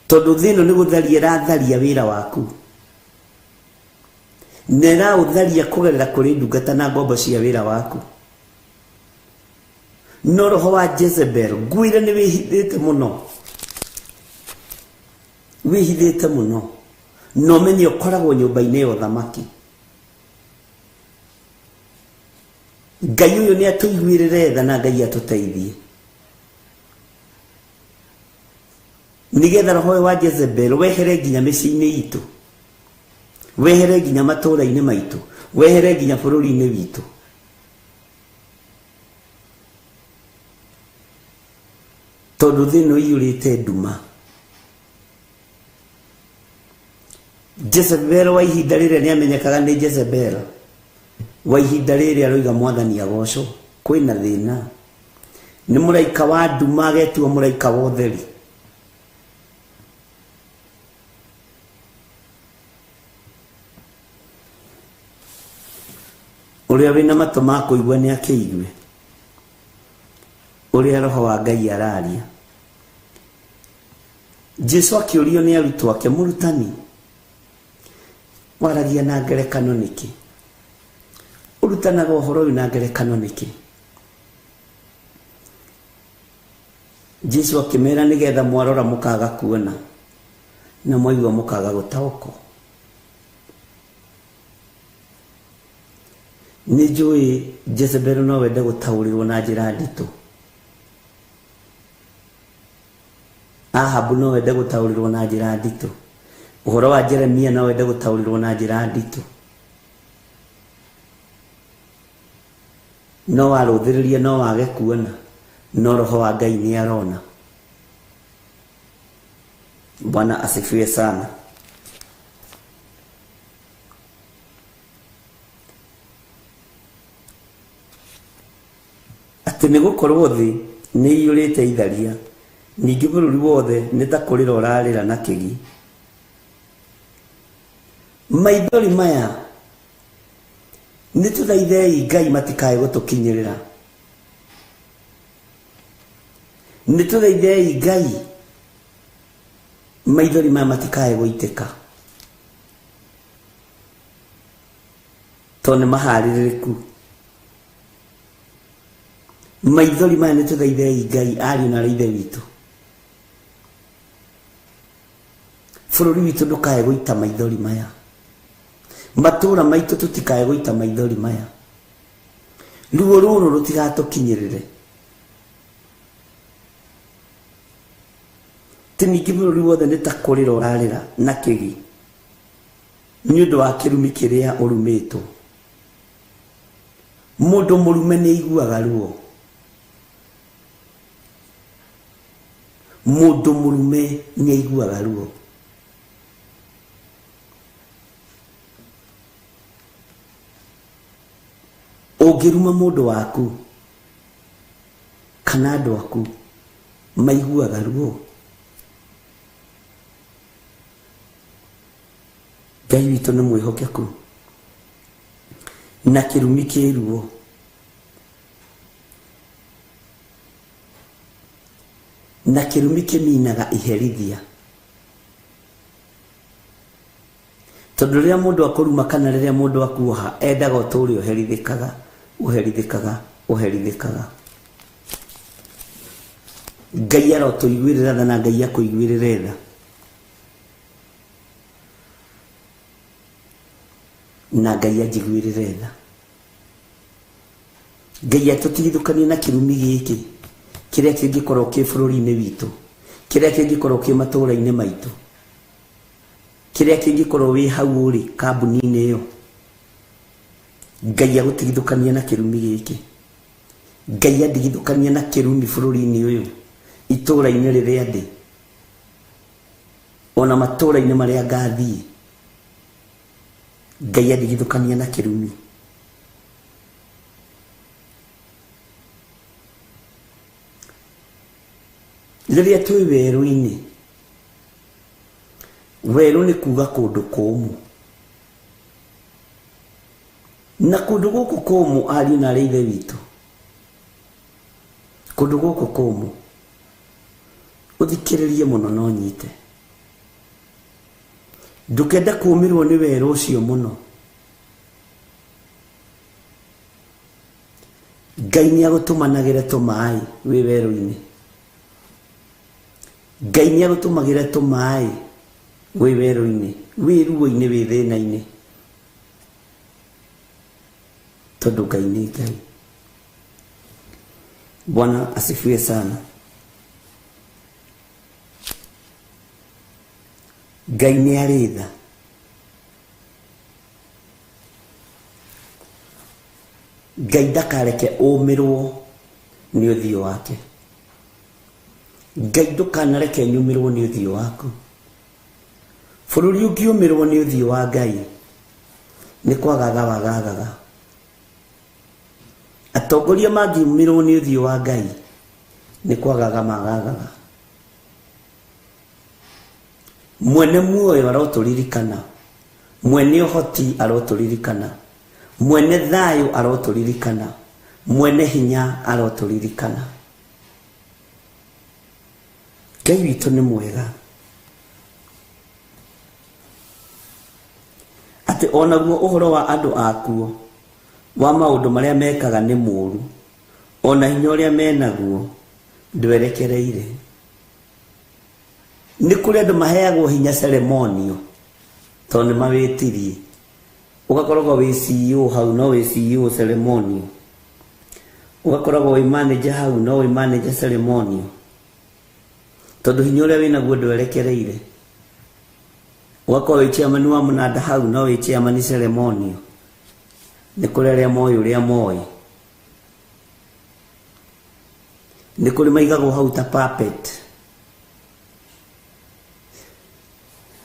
tondu thino ni gutharia ratharia wira waku nera utharia kugerera kuri ndungata na ngombo cia wira waku. No roho wa Jezebel nguire ni wihithite muno no menye ukoragwo nyumba-ini ya uthamaki. Ngai uyu ni atuiguirire tha na Ngai atuteithie nigetha roho wa Jezebel wehere nginya micii-ini itu, wehere nginya matura-ini maitu, wehere nginya bururi-ini witu. Tondu thino iyurite nduma. Jezebel wa ihinda riria ni amenyekaga ni Jezebel wa ihinda riria aroiga mwathani agocwo kwina thina. Ni muraika wa nduma agetua muraika wa utheri. Uria wina matu ma kuigua ni akiigue uria roho wa Ngai araria. Jesu akiurio ni arutwo ake, murutani waragia na ngerekano niki? Urutanaga uhoro uyu na ngerekano niki? Jesu akimera nigetha mwarora mukaga kuona na mwaigua mukaga gutaoko. Ni njui Jezebel no wende gutaurirwo na njira nditu. Ahabu no wende gutaurirwo na njira nditu. Uhoro wa Jeremia no wende gutaurirwo na njira nditu. No waruthiririe no wage kuona no roho wa Ngai ni arona. Bwana asifiwe sana. Ati ni gukorwo thi ni iyurite itharia ningi bururi wothe ni ta kurira urarira na kigi. Maithori maya ni tuthaithei Ngai matikae gutukinyirira. Ni tuthaithei Ngai maithori maya matikae guitika tone mahariririku. Maithori maya ni tuthaithei Ngai ari na ithe witu. Bururi witu ndukae guita maithori maya. Matura maitu tutikae guita maithori maya. Ruo ruru rutigatukinyirire. Tiniki bururi wothe ni ta kurira urarira na kigi ni undu wa kirumi kiria urumitwo. Mundu murume ni aiguaga ruo. Mundu murume ni aiguaga ruo. Ungiruma mundu waku kana andu aku maiguaga ruo. Ngai witu ni mwihokeku na kirumi kiruo. na kirumi kiminaga iherithia. Tondu riria mundu akuruma kana riria mundu akuoha endaga uturi uherithikaga uherithikaga uherithikaga. Ngai arotuiguirira tha na Ngai akuiguirire tha. Na Ngai anjiguirire tha. Ngai atutithukanie na kirumi giki kiria kingikorwo ki bururi-ini witu, kiria kingikorwo ki matura-ini maitu, kiria kingikorwo wi hau uri kambuni-ini iyo. Ngai agutithukanie na kirumi giki. Ngai andigithukanie na kirumi bururi-ini uyu, itura-ini riria ndi, ona matura-ini maria ngathii. Ngai andigithukanie na kirumi. Riria twi weru-ini, weru ni kuga kundu kumu, na kundu guku kumu ari na ithe witu, kundu guku kumu uthikiririe muno no nyite. Ndukenda kuumirwo ni weru ucio muno. Ngai ni agutumanagire tumai wi weru-ini. Ngai ni agutumagire tumai wi weru-ini, wi ruo-ini, wi thina-ini. Tondu Ngai ni Ngai. Bwana asifiwe sana. Ngai ni ari tha. Ngai ndakareke umirwo ni uthio wake. Ngai ndukanareke nyumirwo ni uthio waku. Bururi ungiumirwo ni uthio wa Ngai ni kwagatha wagathaga. Atongoria mangiumirwo ni uthio wa Ngai ni kwagatha magathaga. Mwene muoyo aroturirikana, mwene uhoti aroturirikana, mwene thayo aroturirikana, mwene hinya aroturirikana. Ngai witu ni mwega. Ati onaguo uhoro wa andu akuo wa maundu maria mekaga ni muru, ona hinya uria menaguo ndwerekereire. Ni kuri andu maheagwo hinya ceremonio tondu mawitirie. Ugakoragwo wi CEO hau no wi CEO ceremonio. Ugakoragwo wi manager hau no wi manager ceremonio. Tondu hinya uria winaguo ndwerekereire. Ugakorwo wi chairman wa munada hau no wi chairman ceremonio. Ni kuri aria moi uria moi. Ni kuri maigagwo hau ta puppet.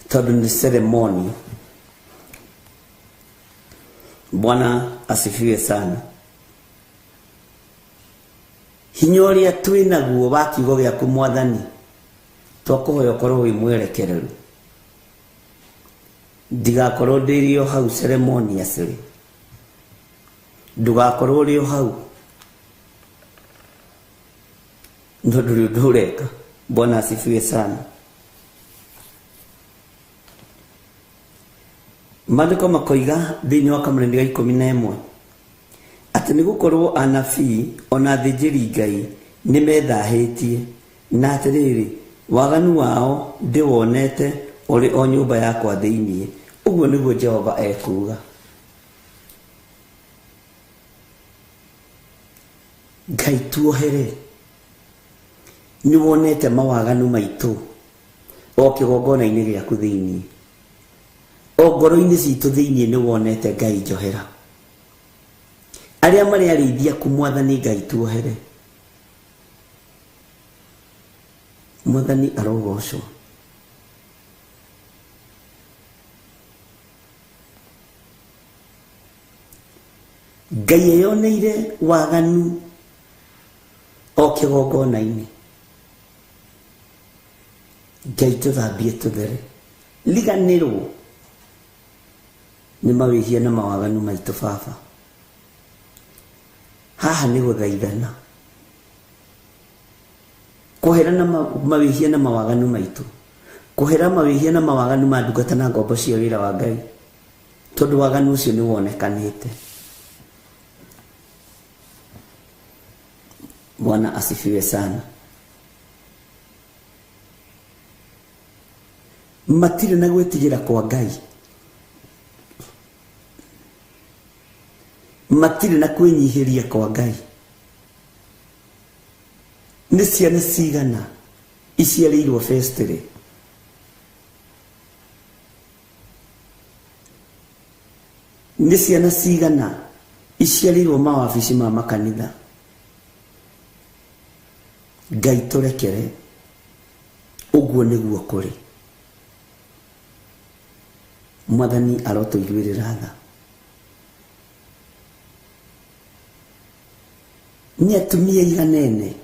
Tondu ni ceremony. Bwana asifiwe sana. Hinya uria twinaguo wa kiugo giaku Mwathani, twakuhoya ukorwo wi mwerekereru. Ndigakorwo ndirio hau ceremony aciri. Ndugakorwo rio hau nduri ndureka. Bwana asifiwe sana. Maandiko makoiga thiini wa Kamũrangi ga 11 ati ni gukorwo anabii ona thĩnjĩri Ngai ni methahitie, na atiriri waganu wao ndiwonete uri o nyumba yakwa thiini. Uguo niguo Jehova ekuga. Ngai tuohere. Ni wonete mawaganu maitu o kigongona-ini giaku thiini. O ngoro-ini citu thiini ni wonete Ngai njohera. Aria mari arithia ku Mwathani Ngai tuohere. Mwathani arogocwo. Ngai eyoneire waganu o kigongona-ini. Ngai tuthambie tuthere. Liganirwo ni mawihia na mawaganu maitu Baba. Haha ni guthaithana kuherana mawihia na mawaganu maitu, kuhera mawihia na mawaganu ma ndungata na ngombo cia wira wa Ngai, tondu waganu ucio ni wonekanite. Bwana asifiwe sana. Matire na gwetigira kwa Ngai, matire na kwinyihiria kwa Ngai. Nĩ ciana cigana iciarĩirwo festire, nĩ ciana cigana iciarĩirwo mawabici ma makanitha. Ngai tũrekere, ũguo nĩguo kũrĩ. Mwathani arotũiguĩrĩra tha. Nĩ atumia iganene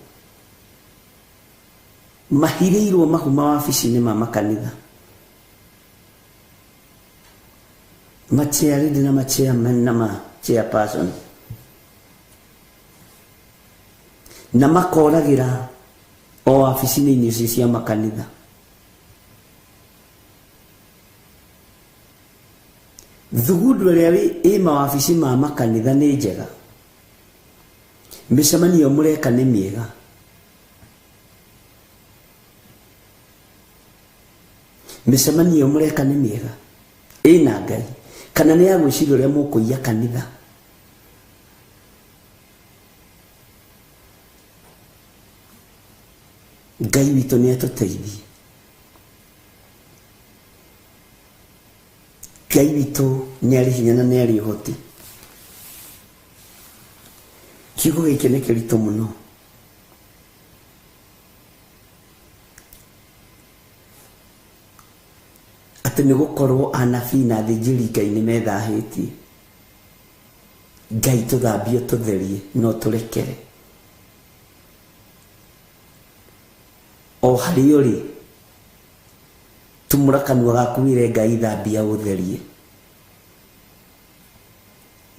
mahirĩirwo mahu mawabici-inĩ ma makanitha, machairlead na machairman na machairperson, na makoragira o wabici-inĩ icio cia makanitha. Thugundu ĩrĩa ĩ mawabici ma makanitha nĩ njega, mĩcemanio mũreka nĩ mĩega, mĩcemanio mũreka nĩ mĩega, ĩna Ngai, kana nĩ ya gwĩciria ũrĩa mũkũiya kanitha. Ngai witũ nĩ atũteithie. Ngai witũ nĩ arĩ hinya na nĩ arĩ ũhoti. Kiugo gĩkĩ nĩ kĩritũ mũno. Atĩ nĩ gũkorwo anabii na athĩnjĩri Ngai nĩ methahĩtie. Ngai tũthambie tũtherie no tũrekere. O harĩ ũrĩ, tumũra kanua gaku wĩre Ngai thambia ũtherie.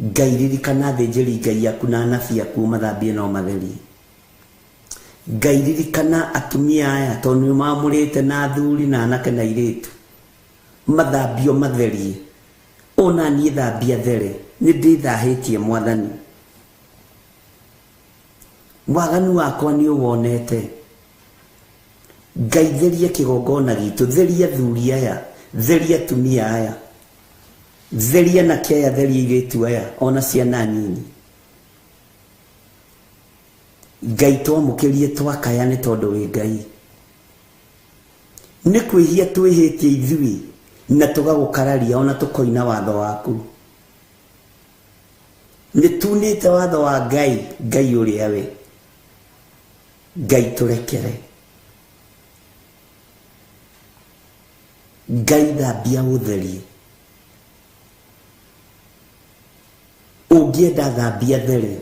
Ngai ririkana athĩnjĩri Ngai aku na anabii aku mathambie no matherie. Ngai ririkana atumia aya tondũ nĩ mamũrĩte na athuri na anake na airĩtu, mathambio matherie. Ona niĩ thambia there, nĩ ndĩthahĩtie Mwathani. Waganu wakwa nĩ ũwonete. Ngai theria kĩgongona gitũ, theria athuri aya, theria atumia aya, theria anake aya, theria airĩtu aya, ona ciana nini. Ngai twamũkĩrie twakaya nĩ tondũ wĩ Ngai. Nĩ kwĩhia twĩhĩtie ithuĩ na tũgagũkararia ona tũkoina watho waku. Nĩ tunĩte watho wa Ngai, Ngai ũrĩa we. Ngai tũrekere. Ngai thambia ũtherie. Ũngĩenda thambia there.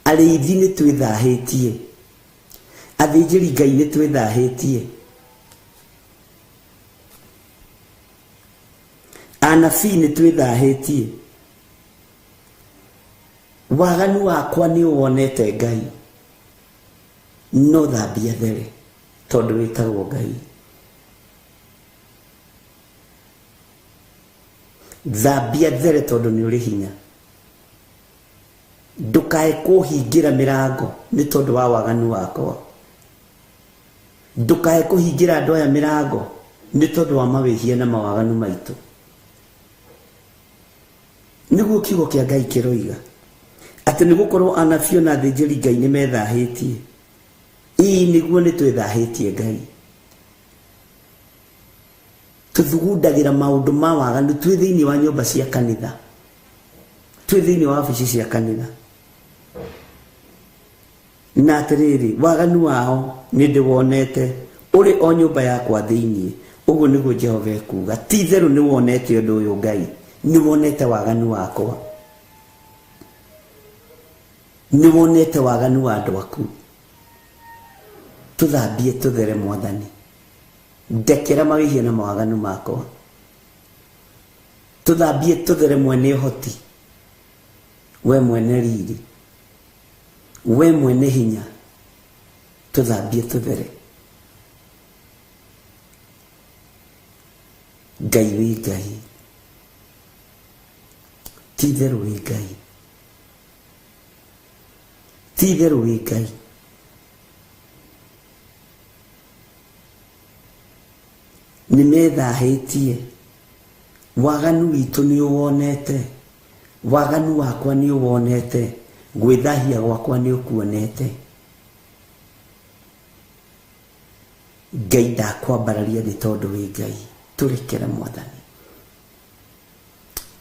Arĩithi nĩ twĩthahĩtie, athĩnjĩri Ngai nĩ twĩthahĩtie, anabii nĩ twĩthahĩtie. Waganu wakwa nĩ ũwonete Ngai, no thambia there tondũ wĩtagwo Ngai. Thambia there tondũ nĩ ũrĩ hinya. Ndukae kũhingĩra mĩrango nĩ tondũ wa waganu wakwa. Ndukae kũhingĩra andũ aya mĩrango nĩ tondũ wa mawĩhia na mawaganu maitũ. Nĩguo kiugo kĩa Ngai kĩroiga atĩ nĩ gũkorwo anabii na athĩnjĩri Ngai nĩ methahĩtie. Ĩĩ nĩguo nĩ twĩthahĩtie Ngai. Tũthugundagĩra maũndũ ma waganu twĩ thĩinĩ wa nyũmba cia kanitha, twĩ thĩinĩ wa wabici cia kanitha. Na atĩrĩrĩ, waganu wao nĩ ndĩwonete ũrĩ o nyũmba yakwa thĩinĩ. Ũguo nĩguo Jehova ekuuga. Ti therũ nĩ wonete ũndũ ũyũ Ngai, nĩ wonete waganu wakwa, nĩ wonete waganu wa andũ aku. Tũthambie tũthere Mwathani, ndekera mawĩhia na mawaganu makwa. Tũthambie tũthere mwene ũhoti, we mwene riri. we mwene hinya tuthambie tuthere. Ngai wi Ngai, ti theru wi Ngai, ti theru wi Ngai. Nimethahitie, waganu witu ni uwonete, waganu wakwa ni uwonete, gwithahia gwakwa ni ukuonete. Ngai ndakwambararia ni tondu wi Ngai. Turekere Mwathani,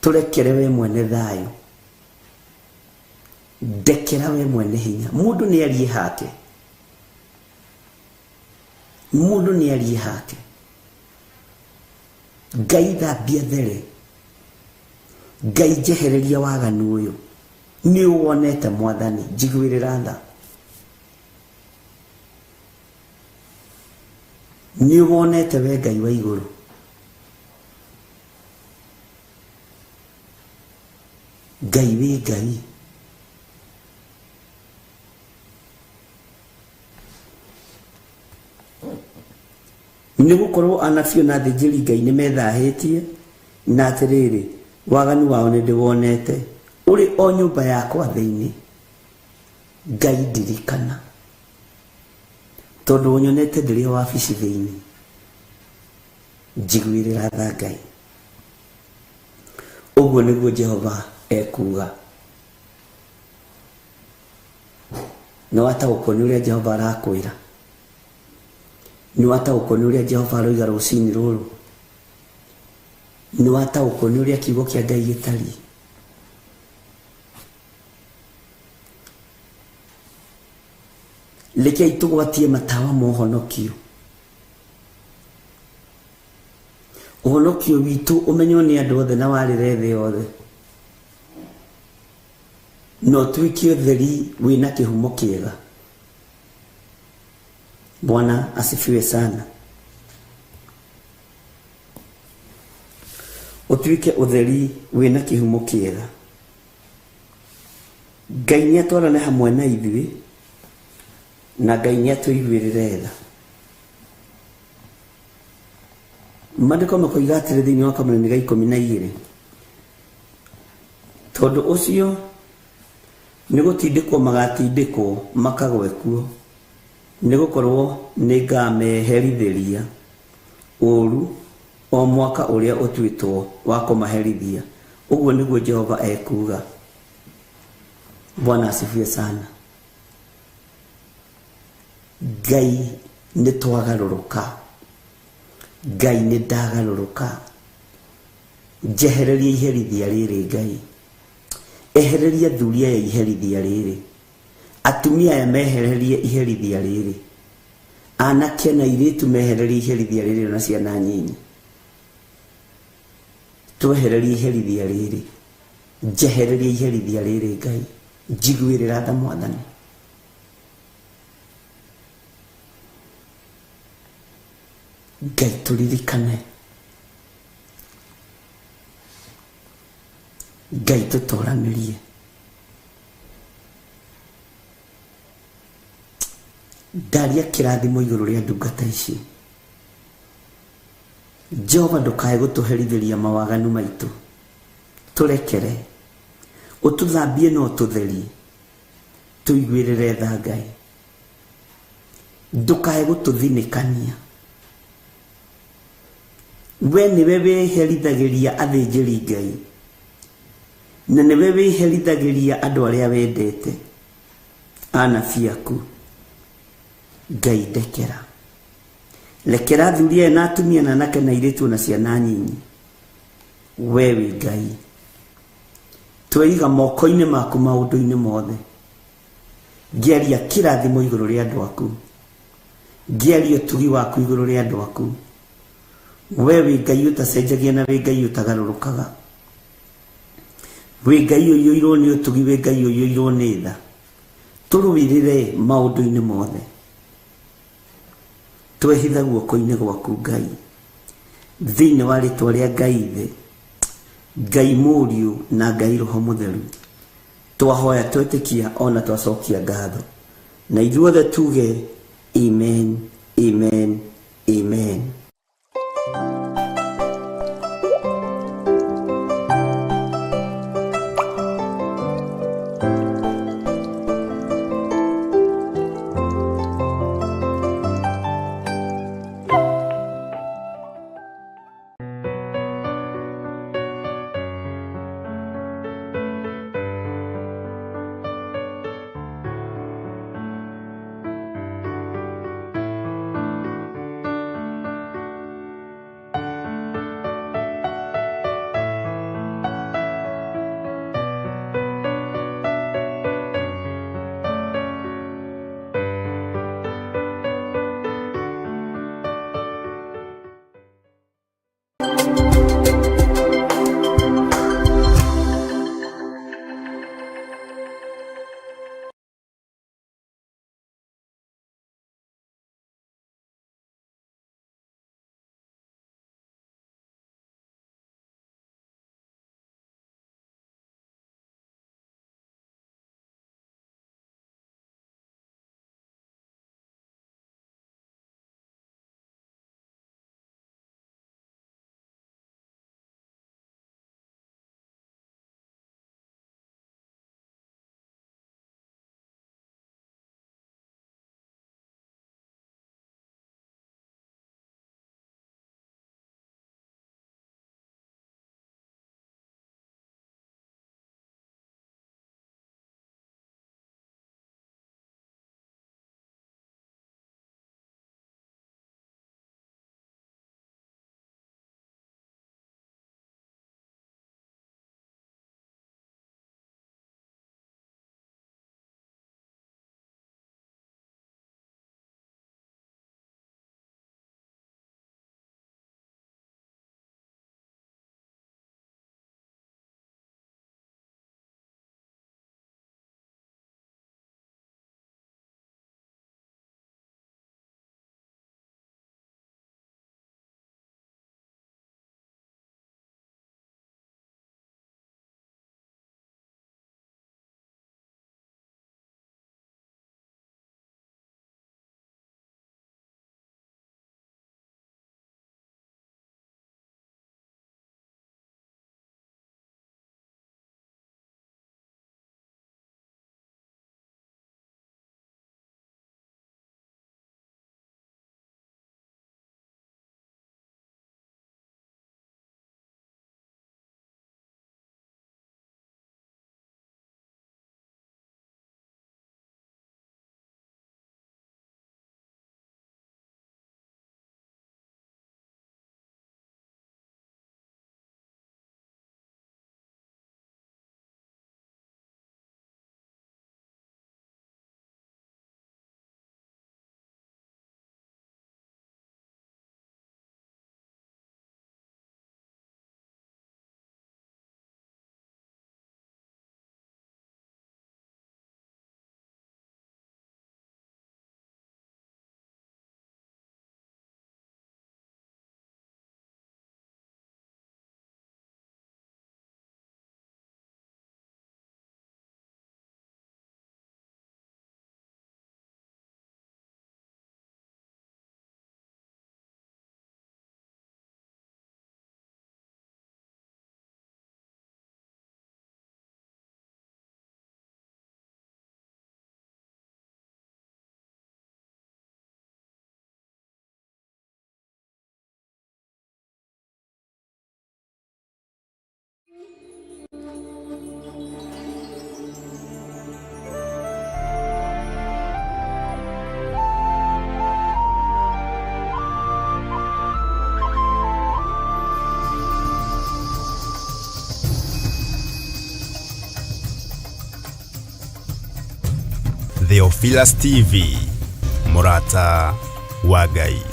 turekere we mwene thayo, ndekera we mwene hinya. Mundu ni arie hake, mundu ni arie hake. Ngai thambia there, Ngai jehereria waganu uyu ni uwonete Mwathani, njiguirira tha. Ni uwonete we Ngai wa iguru. Ngai wi Ngai, ni gukorwo anabio na thĩnjĩri Ngai nĩ methahitie na atĩrĩrĩ, waganu wao nĩ ndĩwonete ũrĩ o nyũmba yakwa thĩinĩ. Ngai ndirikana, tondũ ũnyonete ndĩrĩ wabici thĩinĩ, njiguĩrĩra tha Ngai. Ũguo nĩguo Jehova ekuga. Nĩ wataũkwo nĩ ũrĩa Jehova arakwĩra, nĩ wataũkwo nĩ ũrĩa Jehova aroiga rũcinĩ rũrũ, nĩ wataũkwo nĩ ũrĩa kiugo kĩa Ngai gĩtariĩ. Rekei tũgwatie matawa ma ũhonokio. Ũhonokio witũ ũmenywo nĩ andũ othe na warĩre thĩ yothe, no tuikie ũtheri wĩna kĩhumo kĩega. Bwana asifiwe sana. Utuike ũtheri wĩna kĩhumo kĩega. Ngai nĩ atwarane hamwe na ithuĩ, na Ngai nĩ atũiguĩrĩre tha. Maandĩko makoiga atĩrĩ thĩinĩ wa Kamũrani ga 12, tondũ ũcio nĩ gũtindĩkwo magatindĩkwo makagwe kuo, nĩ gũkorwo nĩ ngameherithĩria ũũru o mwaka ũrĩa ũtuĩtwo wa kũmaherithia. Ũguo nĩguo Jehova ekuga. Bwana asifiwe sana. Ngai nĩ twagarũrũka, Ngai nĩ ndagarũrũka. Njehereria iherithia rĩrĩ Ngai, ehereria thuria ya iherithia rĩrĩ, atumia aya mehererie iherithia rĩrĩ, anake na airĩtu mehererie iherithia rĩrĩ na ciana nyinyi. Twehererie iherithia rĩrĩ, njehereria iherithia rĩrĩ Ngai, njiguĩrĩra tha Mwathani. Ngai tũririkane, Ngai tũtũranĩrie. Ndaria kĩrathimo igũrũ rĩa ndungata ici. Jehova ndũkae gũtũherithĩria mawaganu maitũ, tũrekere, ũtũthambie na ũtũtherie, tũiguĩrĩre tha Ngai. Ndũkae gũtũthinĩkania. We nĩwe wĩherithagĩria athĩnjĩri Ngai, na nĩwe wĩherithagĩria andũ arĩa wendete, anabii aku. Ngai ndekera, rekera thuria na atumia na anake na airĩtu na ciana nyinyi. We wĩ Ngai, tweiga moko-inĩ maku maũndũ-inĩ mothe. Ngĩaria kĩrathimo igũrũ rĩa andũ aku, ngĩaria ũtugi waku igũrũ rĩa andũ aku. We wĩ Ngai ũtacenjagia na wĩ Ngai ũtagarũrũkaga. Wĩ Ngai ũiyũirwo nĩ ũtugi, wĩ Ngai ũiyũirwo nĩ tha. Tũrũĩrĩre maũndũ-inĩ mothe. Twehitha guoko-inĩ gwaku Ngai, thĩinĩ wa rĩtwa rĩa Ngai Ithe, Ngai Mũriũ na Ngai Roho Mũtheru. twahoya twetikia ona twacokia ngatho na ithuothe tuge amen amen amen. Theophilus TV, Murata wa Ngai.